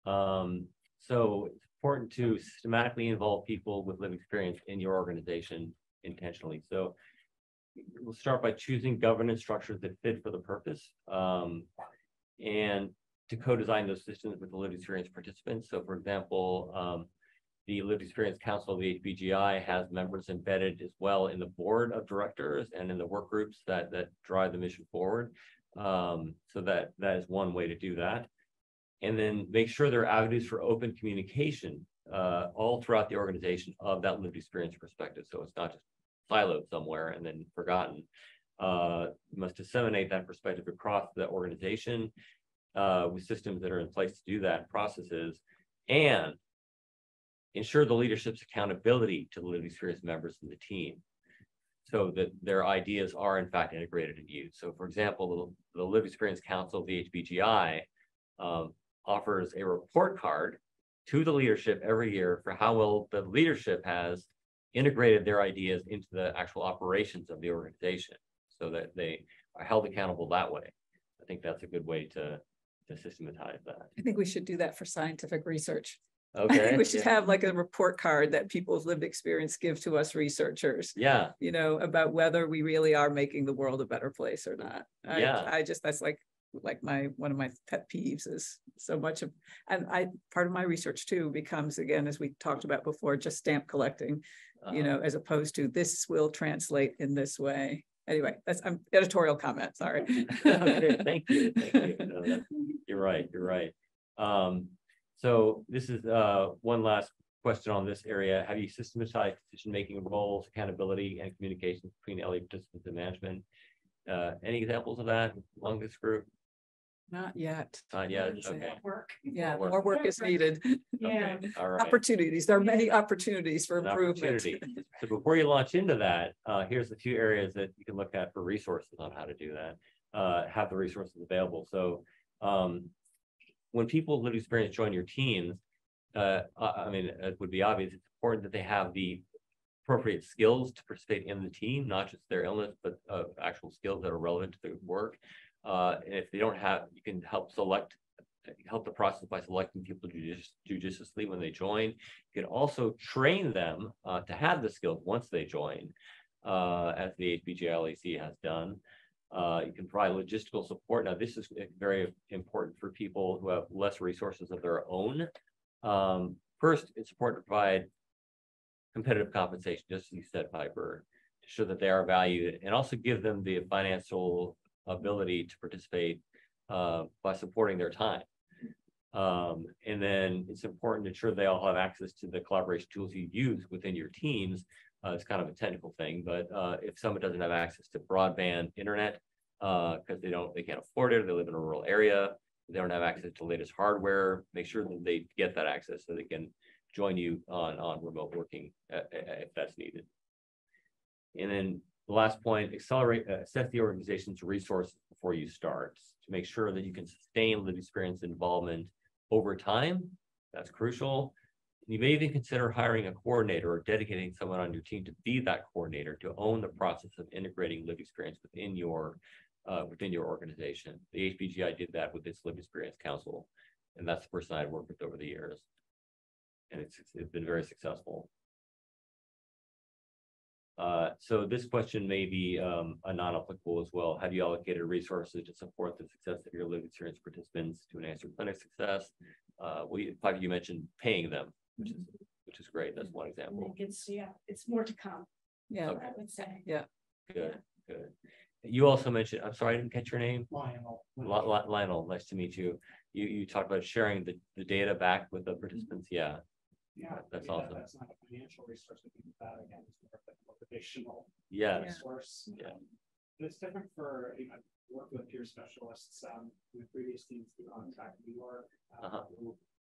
So it's important to systematically involve people with lived experience in your organization intentionally. So we'll start by choosing governance structures that fit for the purpose, and to co-design those systems with the lived experience participants. So for example, the Lived Experience Council of the HBGI has members embedded as well in the board of directors and in the work groups that drive the mission forward. So that is one way to do that. And then make sure there are avenues for open communication all throughout the organization of that lived experience perspective. So it's not just siloed somewhere and then forgotten. You must disseminate that perspective across the organization with systems that are in place to do that, processes, and ensure the leadership's accountability to the lived experience members in the team so that their ideas are in fact integrated and used. So for example, the Lived Experience Council of the HBGI offers a report card to the leadership every year for how well the leadership has integrated their ideas into the actual operations of the organization so that they are held accountable that way. I think that's a good way to systematize that. I think we should do that for scientific research. Okay. I think we should have like a report card that people with lived experience give to us researchers. Yeah. You know, about whether we really are making the world a better place or not. I just, that's like one of my pet peeves is so much of, and part of my research too becomes, again, as we talked about before, just stamp collecting, you know, as opposed to this will translate in this way. Anyway, that's editorial comment, sorry. Okay, thank you. No, you're right. So this is one last question on this area. Have you systematized decision-making roles, accountability, and communications between LE participants and management? Any examples of that among this group? Not yet. Not yet. Okay. Work. Yeah, more work is needed. Yeah. Okay. All right. Opportunities. There are many opportunities for improvement. Opportunity. So before you launch into that, here's a few areas that you can look at for resources on how to do that. Have the resources available. So when people with lived experience join your teams, I mean, it would be obvious, it's important that they have the appropriate skills to participate in the team, not just their illness, but actual skills that are relevant to their work. And if they don't have, you can help the process by selecting people judiciously when they join. You can also train them to have the skills once they join, as the HBGLAC has done. You can provide logistical support. Now, this is very important for people who have less resources of their own. First, it's important to provide competitive compensation, just as you said, Piper, to show that they are valued, and also give them the financial ability to participate by supporting their time. And then it's important to ensure they all have access to the collaboration tools you use within your teams. It's kind of a technical thing, but if someone doesn't have access to broadband internet because they can't afford it, or they live in a rural area, they don't have access to the latest hardware, make sure that they get that access so they can join you on remote working if that's needed. And then The last point, accelerate, assess the organization's resources before you start to make sure that you can sustain lived experience involvement over time. That's crucial. You may even consider hiring a coordinator or dedicating someone on your team to be that coordinator, to own the process of integrating lived experience within your organization. The HBGI did that with its Lived Experience Council, and that's the person I've worked with over the years. And it's been very successful. So this question may be a non-applicable as well. Have you allocated resources to support the success of your lived experience participants to enhance your clinic success? You mentioned paying them, which is great. That's one example. It's more to come. Yeah, Okay. I would say. yeah. Good. You also mentioned, I'm sorry, I didn't catch your name. Lionel. Lionel, nice to meet you. You talked about sharing the data back with the participants. Yeah, that's awesome. That's not a financial resource. I think that again is more of a motivational resource. Yeah. It's different for, work with peer specialists, with previous teams who contract New York, who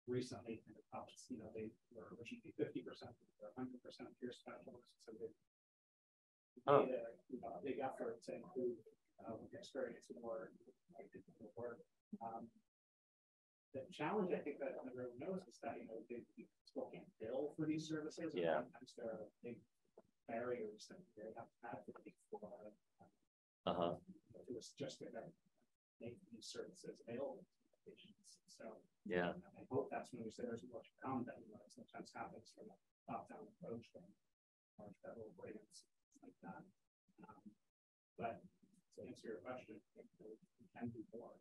recently kind of upped, they were originally 50% or 100% peer specialists. So they made a big effort to include experience more work. The challenge I think that everyone knows is that they still can't bill for these services. Yeah. Sometimes there are big barriers that they have to advocate for. It was just to make these services available to patients. So yeah, I hope that's when we say there's more to come, that sometimes happens from a top-down approach from large federal grants, like that. But to answer your question, we can do more.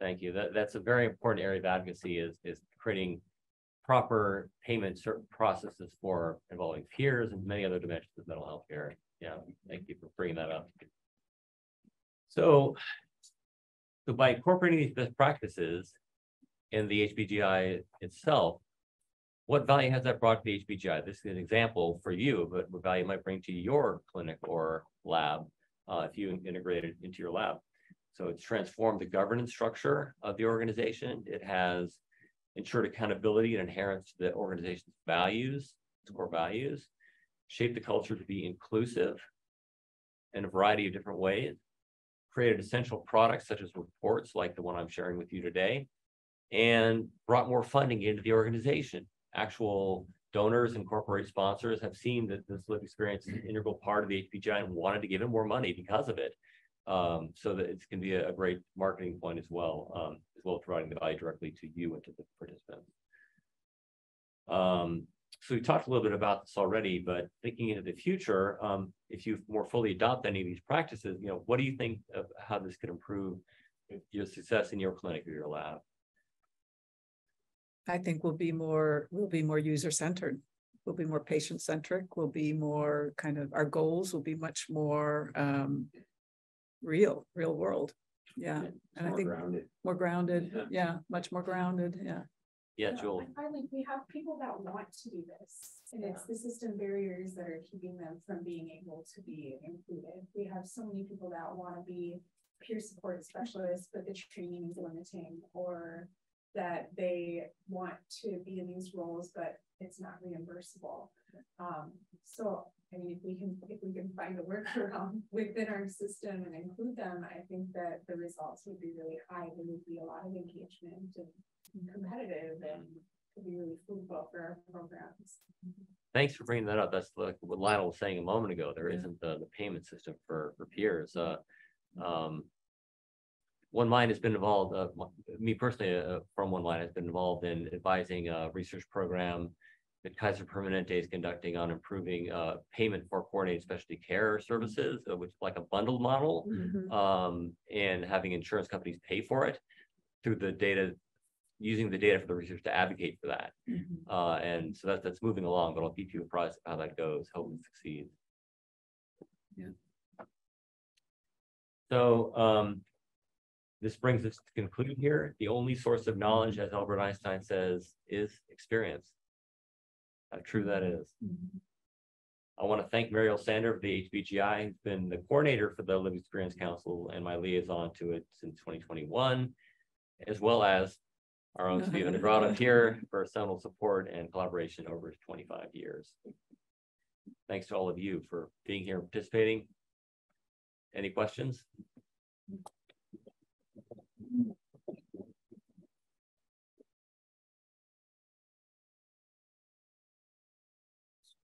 thank you. That's a very important area of advocacy is creating proper payment processes for involving peers and many other dimensions of mental health care. Yeah, thank you for bringing that up. So by incorporating these best practices in the HBGI itself, what value has that brought to the HBGI? This is an example for you, but what value might bring to your clinic or lab if you integrate it into your lab. So it's transformed the governance structure of the organization. It has ensured accountability and adherence to the organization's values, its core values, shaped the culture to be inclusive in a variety of different ways, created essential products such as reports like the one I'm sharing with you today, and brought more funding into the organization. Actual donors and corporate sponsors have seen that this lived experience is an integral part of the HBGI and wanted to give it more money because of it. So that it can be a great marketing point as well as providing the value directly to you and to the participants. So we talked a little bit about this already, but thinking into the future, if you more fully adopt any of these practices, what do you think of how this could improve your success in your clinic or your lab? I think we'll be more user-centered. We'll be more patient-centric. We'll be more our goals will be much more real world. Yeah. And I think more grounded. Yeah. Much more grounded. Yeah. Yeah, Joel. I find we have people that want to do this, and it's the system barriers that are keeping them from being able to be included. We have so many people that want to be peer support specialists, but the training is limiting, or that they want to be in these roles, but it's not reimbursable. So I mean, if we can find a workaround within our system and include them, I think that the results would be really high. There would be a lot of engagement and competitive, and could be really fruitful for our programs. Thanks for bringing that up. That's like what Lionel was saying a moment ago. There isn't the payment system for peers. One Mind has been involved, me personally, from One Mind has been involved in advising a research program that Kaiser Permanente is conducting on improving payment for coordinated specialty care services, which is like a bundled model, and having insurance companies pay for it through the data, using the data for the research to advocate for that. And so that's moving along, but I'll keep you apprised of how that goes. Hope it succeeds. Yeah. So this brings us to conclude here. The only source of knowledge, as Albert Einstein says, is experience. How true that is. I want to thank Mariel Sander of the HBGI, who's been the coordinator for the Lived Experience Council and my liaison to it since 2021, as well as our own Stephen DeGrotto here for seminal support and collaboration over 25 years. thanks to all of you for being here, participating. Any questions?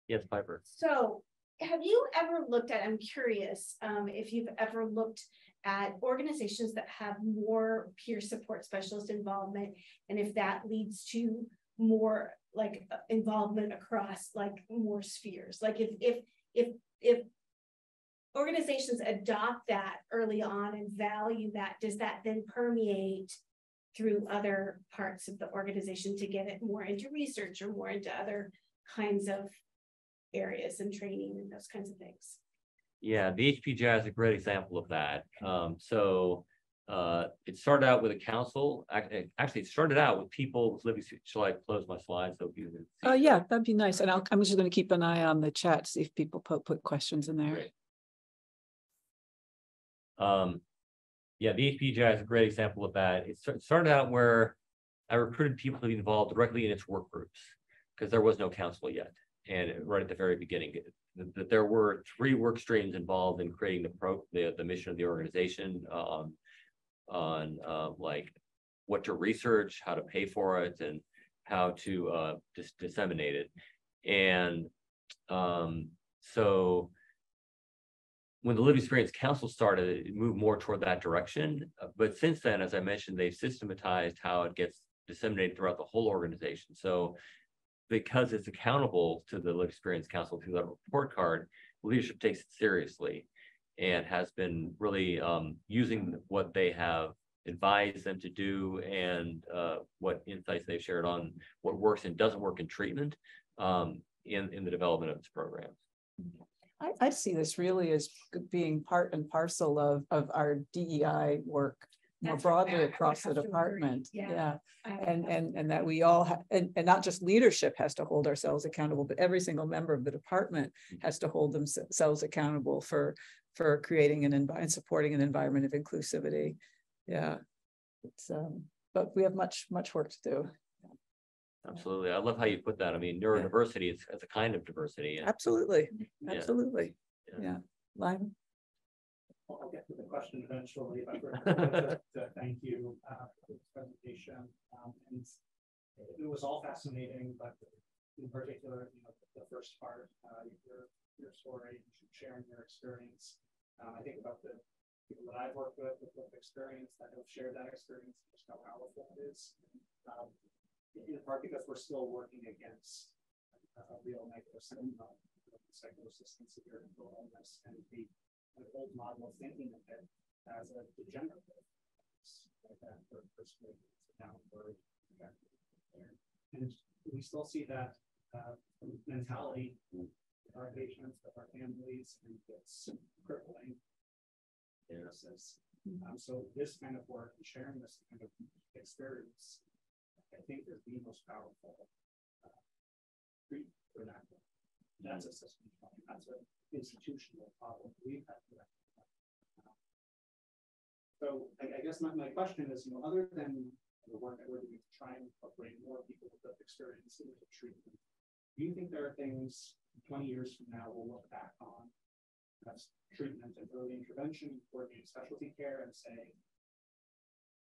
Yes, Piper. So have you ever looked at, I'm curious, if you've ever looked at organizations that have more peer support specialist involvement, and if that leads to more like involvement across like more spheres, like if organizations adopt that early on and value that, does that then permeate through other parts of the organization to get it more into research or more into other kinds of areas and training and those kinds of things? Yeah, the HPGI is a great example of that. It started out with a council. Actually, it started out with people with living. Shall I close my slides so you can see? Oh, yeah, that'd be nice. And I'm just going to keep an eye on the chat, see if people put questions in there. Great. Yeah, the HPGI is a great example of that. It started out where I recruited people to be involved directly in its work groups because there was no council yet. And right at the very beginning, that there were 3 work streams involved in creating the mission of the organization on like what to research, how to pay for it, and how to disseminate it. And so when the Lived Experience Council started, it moved more toward that direction. But since then, as I mentioned, they've systematized how it gets disseminated throughout the whole organization. So because it's accountable to the Lived Experience Council through that report card, leadership takes it seriously and has been really using what they have advised them to do and what insights they've shared on what works and doesn't work in treatment in the development of its programs. I see this really as being part and parcel of our DEI work more broadly across the department. Yeah. And that we all have, and not just leadership has to hold ourselves accountable, but every single member of the department has to hold themselves accountable for creating and supporting an environment of inclusivity. Yeah. It's but we have much work to do. Absolutely. I love how you put that. I mean, neurodiversity is a kind of diversity. Absolutely. Absolutely. Yeah. Lyman? I'll get to the question eventually, but to thank you for this presentation. And it was all fascinating, but in particular, the first part, your story, sharing your experience. I think about the people that I've worked with experience that have shared that experience, just how powerful it is. In part because we're still working against a real negative symptom of psychosis and severe mental illness, and the old model of thinking of it as a degenerative, like that for downward. And we still see that mentality in our patients, with our families, and it's crippling. So this kind of work, sharing this kind of experience, I think is the most powerful treatment for that. That's a system problem. That's an institutional problem we've had to recognize. So I guess my question is, other than the work that we're doing to try and incorporate more people with that experience into treatment, do you think there are things 20 years from now we'll look back on as treatment and early intervention, coordinated specialty care, and say,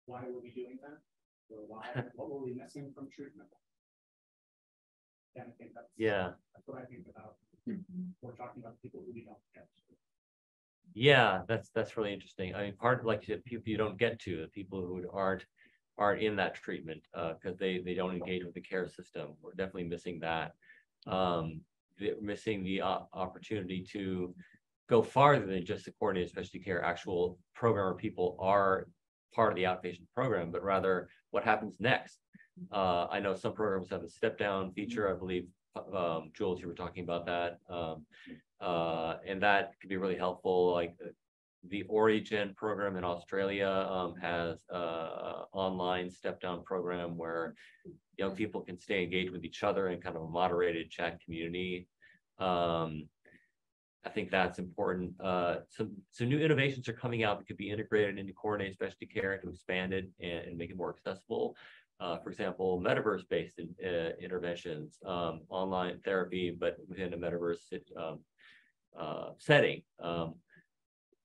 why were we doing that? Or why? What were we missing from treatment? And I think that's what I think about. We're talking about people who we don't get to. Yeah, that's really interesting. I mean, part like you said, people you don't get to, the people who aren't in that treatment because they don't engage with the care system. We're definitely missing that. Missing the opportunity to go farther than just the coordinated specialty care actual program where people are part of the outpatient program, but rather what happens next. I know some programs have a step down feature. I believe, Jules, you were talking about that. And that could be really helpful. Like the Origen program in Australia has an online step down program where young people can stay engaged with each other in kind of a moderated chat community. I think that's important. Some new innovations are coming out that could be integrated into coordinated specialty care to expand it and make it more accessible. For example, metaverse-based interventions, online therapy, but within a metaverse setting.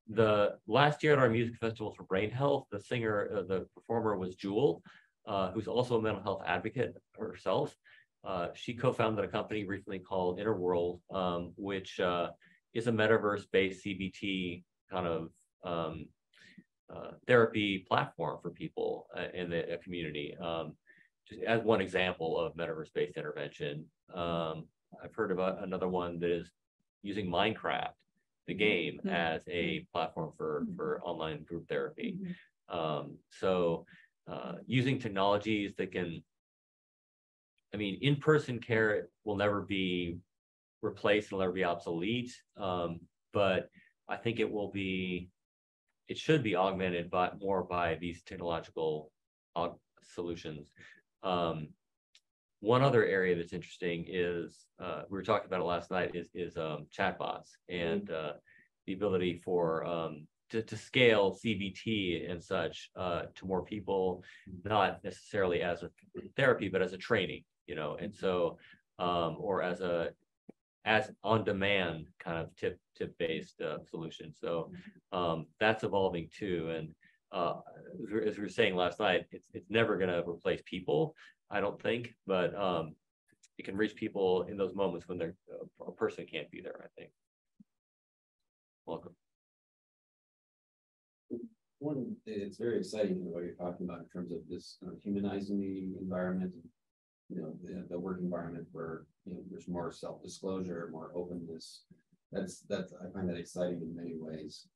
The last year at our music festival for Brain Health, the singer, the performer was Jewel, who's also a mental health advocate herself. She co-founded a company recently called Inner World, which is a metaverse-based CBT kind of therapy platform for people in the community. Just as one example of metaverse-based intervention. I've heard about another one that is using Minecraft, the game, as a platform for online group therapy. So using technologies that can, I mean, in-person care will never be replaced, will never be obsolete, but I think it should be augmented more by these technological solutions. One other area that's interesting is, we were talking about it last night, is chatbots and the ability for to scale CBT and such to more people, not necessarily as a therapy, but as a training, you know, and so or as on-demand kind of tip-based solution. So that's evolving too. And as we were saying last night, it's never going to replace people, I don't think, but it can reach people in those moments when a person can't be there, I think. Welcome. One, it's very exciting what you're talking about in terms of this kind of humanizing the environment, you know, the work environment where, you know, there's more self-disclosure, more openness. That's I find that exciting in many ways.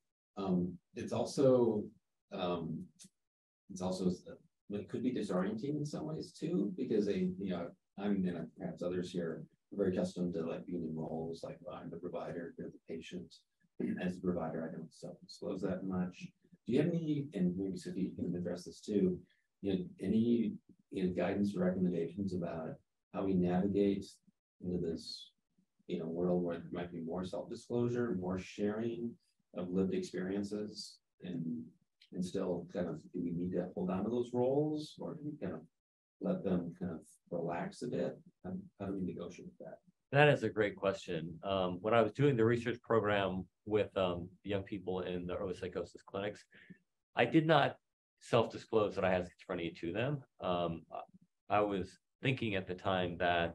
It's also it could be disorienting in some ways too, because you know, I'm, and perhaps others here are very accustomed to like being in roles like, well, I'm the provider, you're the patient. As a provider, I don't self-disclose that much. Do you have any, and maybe Sophie can address this too, you know, any guidance or recommendations about how we navigate into this, you know, world where there might be more self-disclosure, more sharing of lived experiences, and still kind of, do we need to hold on to those roles, or do we kind of let them kind of relax a bit? How do we negotiate that? That is a great question. When I was doing the research program with young people in the early psychosis clinics, I did not self-disclose that I had schizophrenia to them. I was thinking at the time that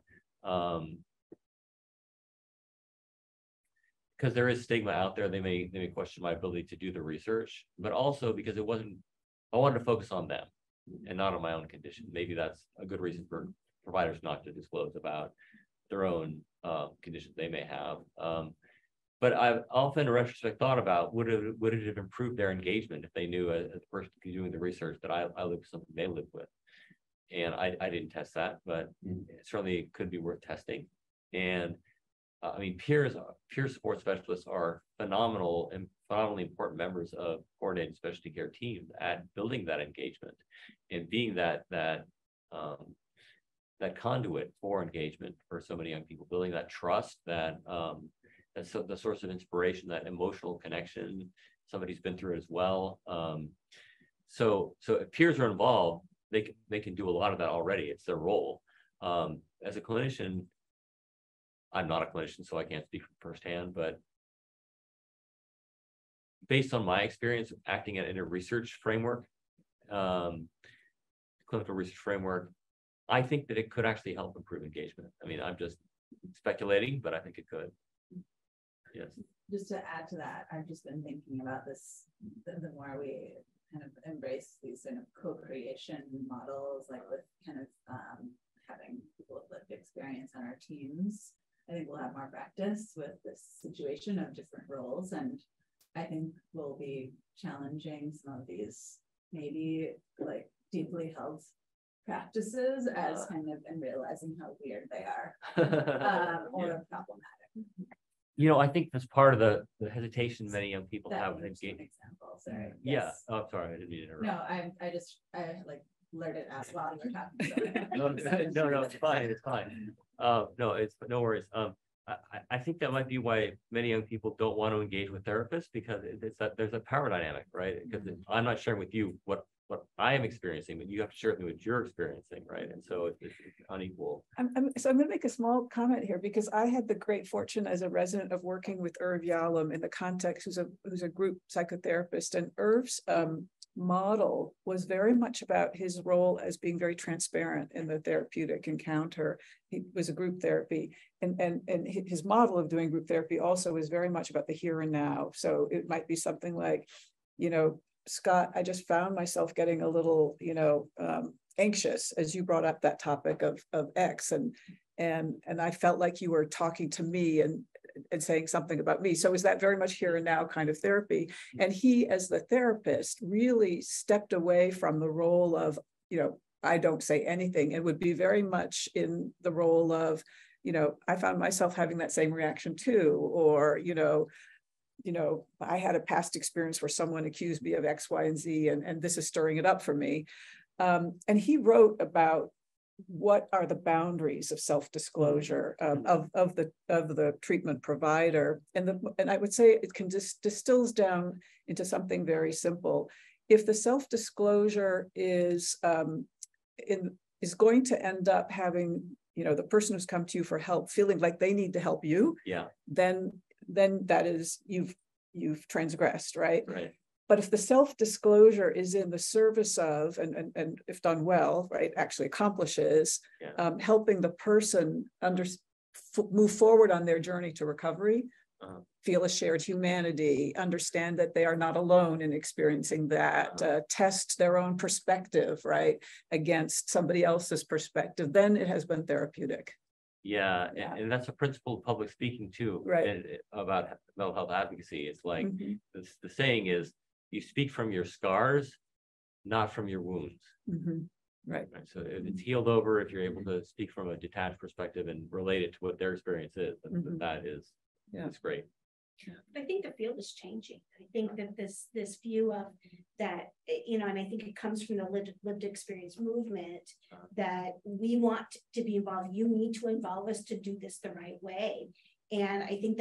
because there is stigma out there, they may question my ability to do the research, but also because I wanted to focus on them and not on my own condition. Maybe that's a good reason for providers not to disclose about their own conditions they may have. But I've often in retrospect thought about, would it have improved their engagement if they knew as a person doing the research that I live with something they live with. And I didn't test that, but it certainly could be worth testing. And I mean, peer support specialists are phenomenally important members of coordinated specialty care teams at building that engagement and being that conduit for engagement for so many young people, building that trust, that's the source of inspiration, that emotional connection. Somebody's been through it as well. So if peers are involved, they can do a lot of that already. It's their role. As a clinician, I'm not a clinician, so I can't speak from firsthand, but based on my experience acting in a research framework, clinical research framework, I think that it could actually help improve engagement. I mean, I'm just speculating, but I think it could. Yes. Just to add to that, I've just been thinking about this, the more we kind of embrace these kind of co-creation models, like with kind of having people with lived experience on our teams, I think we'll have more practice with this situation of different roles. And I think we'll be challenging some of these maybe like deeply held practices as kind of, and realizing how weird they are or problematic. You know, I think that's part of the hesitation many young people That have. An example, sorry. Yeah. Yes. Oh, sorry, I didn't mean to interrupt. No, I like blurted out while you were talking. So no, it's fine. It's fine. No, it's no worries. I think that might be why many young people don't want to engage with therapists, because it's that there's a power dynamic, right? Because I'm not sharing with you what what I am experiencing, but you have to share with me what you're experiencing, right? And so it's unequal. So I'm going to make a small comment here, because I had the great fortune as a resident of working with Irv Yalom in the context, who's a group psychotherapist, and Irv's model was very much about his role as being very transparent in the therapeutic encounter. He was a group therapy, and his model of doing group therapy also was very much about the here and now. So it might be something like, you know, Scott, I just found myself getting a little, you know, anxious as you brought up that topic of X, and I felt like you were talking to me and saying something about me. So is that very much here and now kind of therapy? And he, as the therapist, really stepped away from the role of, you know, I don't say anything. It would be very much in the role of, you know, I found myself having that same reaction too, or, you know, I had a past experience where someone accused me of X, Y, and Z, and this is stirring it up for me. And he wrote about what are the boundaries of self-disclosure of the treatment provider, and I would say it can just distills down into something very simple. If the self-disclosure is going to end up having, you know, the person who's come to you for help feeling like they need to help you, Yeah. then that is, you've transgressed, right? Right. But if the self-disclosure is in the service of, and if done well, right, actually accomplishes helping the person move forward on their journey to recovery, feel a shared humanity, understand that they are not alone in experiencing that, test their own perspective, right, against somebody else's perspective, then it has been therapeutic. Yeah, and that's a principle of public speaking too, right? About mental health advocacy. It's like the saying is, you speak from your scars, not from your wounds. Right. So if it's healed over, if you're able to speak from a detached perspective and relate it to what their experience is, then that is, it's great. I think the field is changing. I think that this view of that, you know, and I think it comes from the lived experience movement, that we want to be involved. You need to involve us to do this the right way. And I think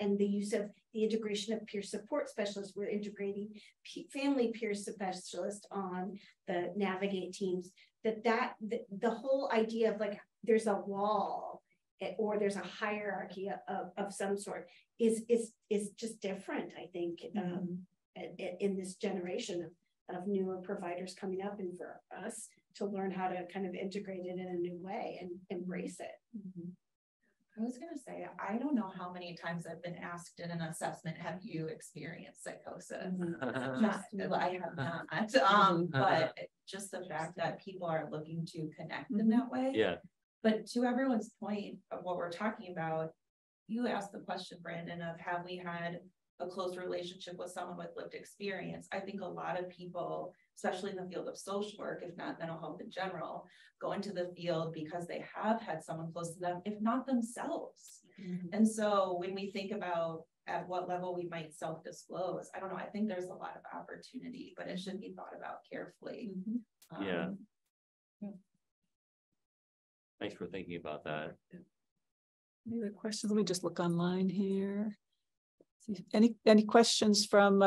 and the use of the integration of peer support specialists, we're integrating family peer specialists on the Navigate teams, the whole idea of like, there's a wall or there's a hierarchy of some sort is just different, I think, in this generation of newer providers coming up, and for us to learn how to kind of integrate it in a new way and embrace it. I was going to say, I don't know how many times I've been asked in an assessment, have you experienced psychosis? I have not, but just the fact that people are looking to connect in that way. Yeah. But to everyone's point of what we're talking about, you asked the question, Brandon, of have we had a close relationship with someone with lived experience? I think a lot of people, especially in the field of social work, if not mental health in general, go into the field because they have had someone close to them, if not themselves. And so when we think about at what level we might self-disclose, I don't know, I think there's a lot of opportunity, but it should be thought about carefully. Thanks for thinking about that. Any other questions? Let me just look online here. Any questions from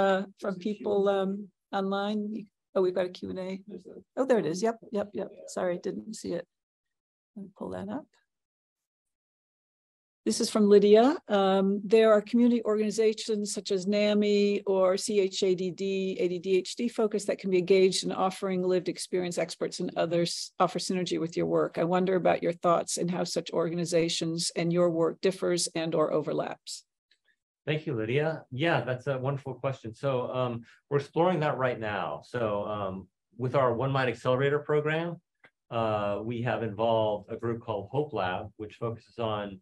people online? Oh, we've got a Q&A. Oh, there it is. Yep. Sorry, didn't see it. Let me pull that up. This is from Lydia. There are community organizations such as NAMI or CHADD, ADDHD focus that can be engaged in offering lived experience experts and others offer synergy with your work. I wonder about your thoughts and how such organizations and your work differs and or overlaps. Thank you, Lydia. Yeah, that's a wonderful question. So we're exploring that right now. So with our One Mind Accelerator program, we have involved a group called Hope Lab, which focuses on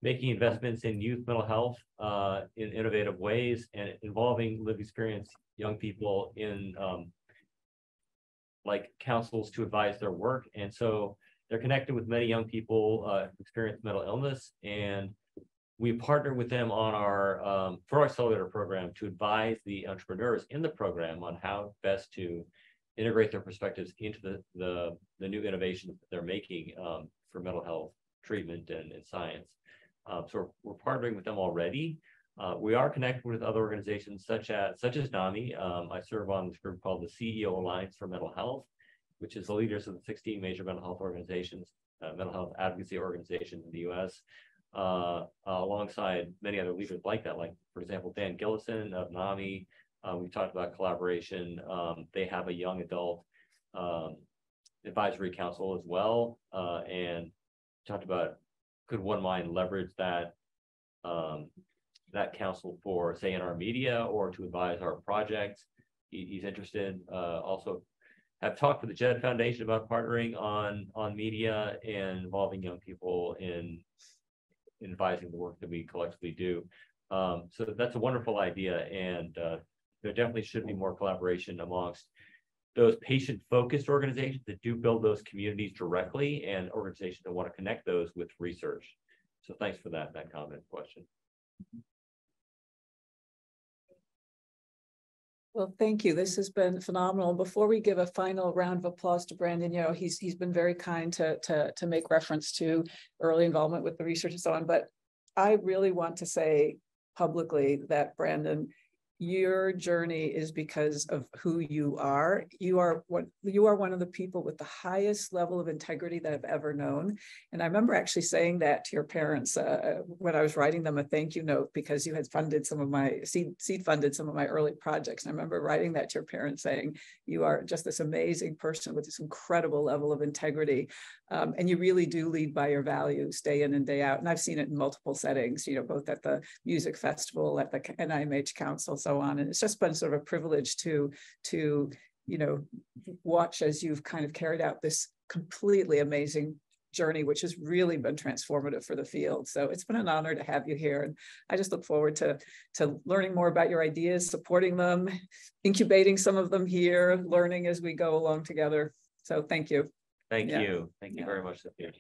making investments in youth mental health in innovative ways and involving lived experience young people in like councils to advise their work. And so they're connected with many young people who experience mental illness, and we partner with them on our for our accelerator program to advise the entrepreneurs in the program on how best to integrate their perspectives into the new innovations that they're making for mental health treatment and science. So we're partnering with them already. We are connected with other organizations such as NAMI. I serve on this group called the CEO Alliance for Mental Health, which is the leaders of the 16 major mental health organizations, mental health advocacy organizations in the U.S., alongside many other leaders like that, like, for example, Dan Gillison of NAMI. We talked about collaboration. They have a young adult advisory council as well, and talked about could One Mind leverage that that council for, say, in our media or to advise our projects. He's interested. Also, have talked with the Jed Foundation about partnering on media and involving young people in advising the work that we collectively do. So that's a wonderful idea, and there definitely should be more collaboration amongst those patient-focused organizations that do build those communities directly, and organizations that want to connect those with research. So thanks for that comment question. Well, thank you. This has been phenomenal. Before we give a final round of applause to Brandon, you know, he's been very kind to make reference to early involvement with the research and so on. But I really want to say publicly that, Brandon, your journey is because of who you are. You are one of the people with the highest level of integrity that I've ever known. And I remember actually saying that to your parents when I was writing them a thank you note, because you had funded some of my seed funded some of my early projects. And I remember writing that to your parents saying, you are just this amazing person with this incredible level of integrity. And you really do lead by your values day in and day out. And I've seen it in multiple settings, you know, both at the music festival, at the NIMH Council, so on. And it's just been sort of a privilege to you know, watch as you've kind of carried out this completely amazing journey, which has really been transformative for the field. So it's been an honor to have you here. And I just look forward to learning more about your ideas, supporting them, incubating some of them here, learning as we go along together. So thank you. Thank you. Thank you very much, Sophia.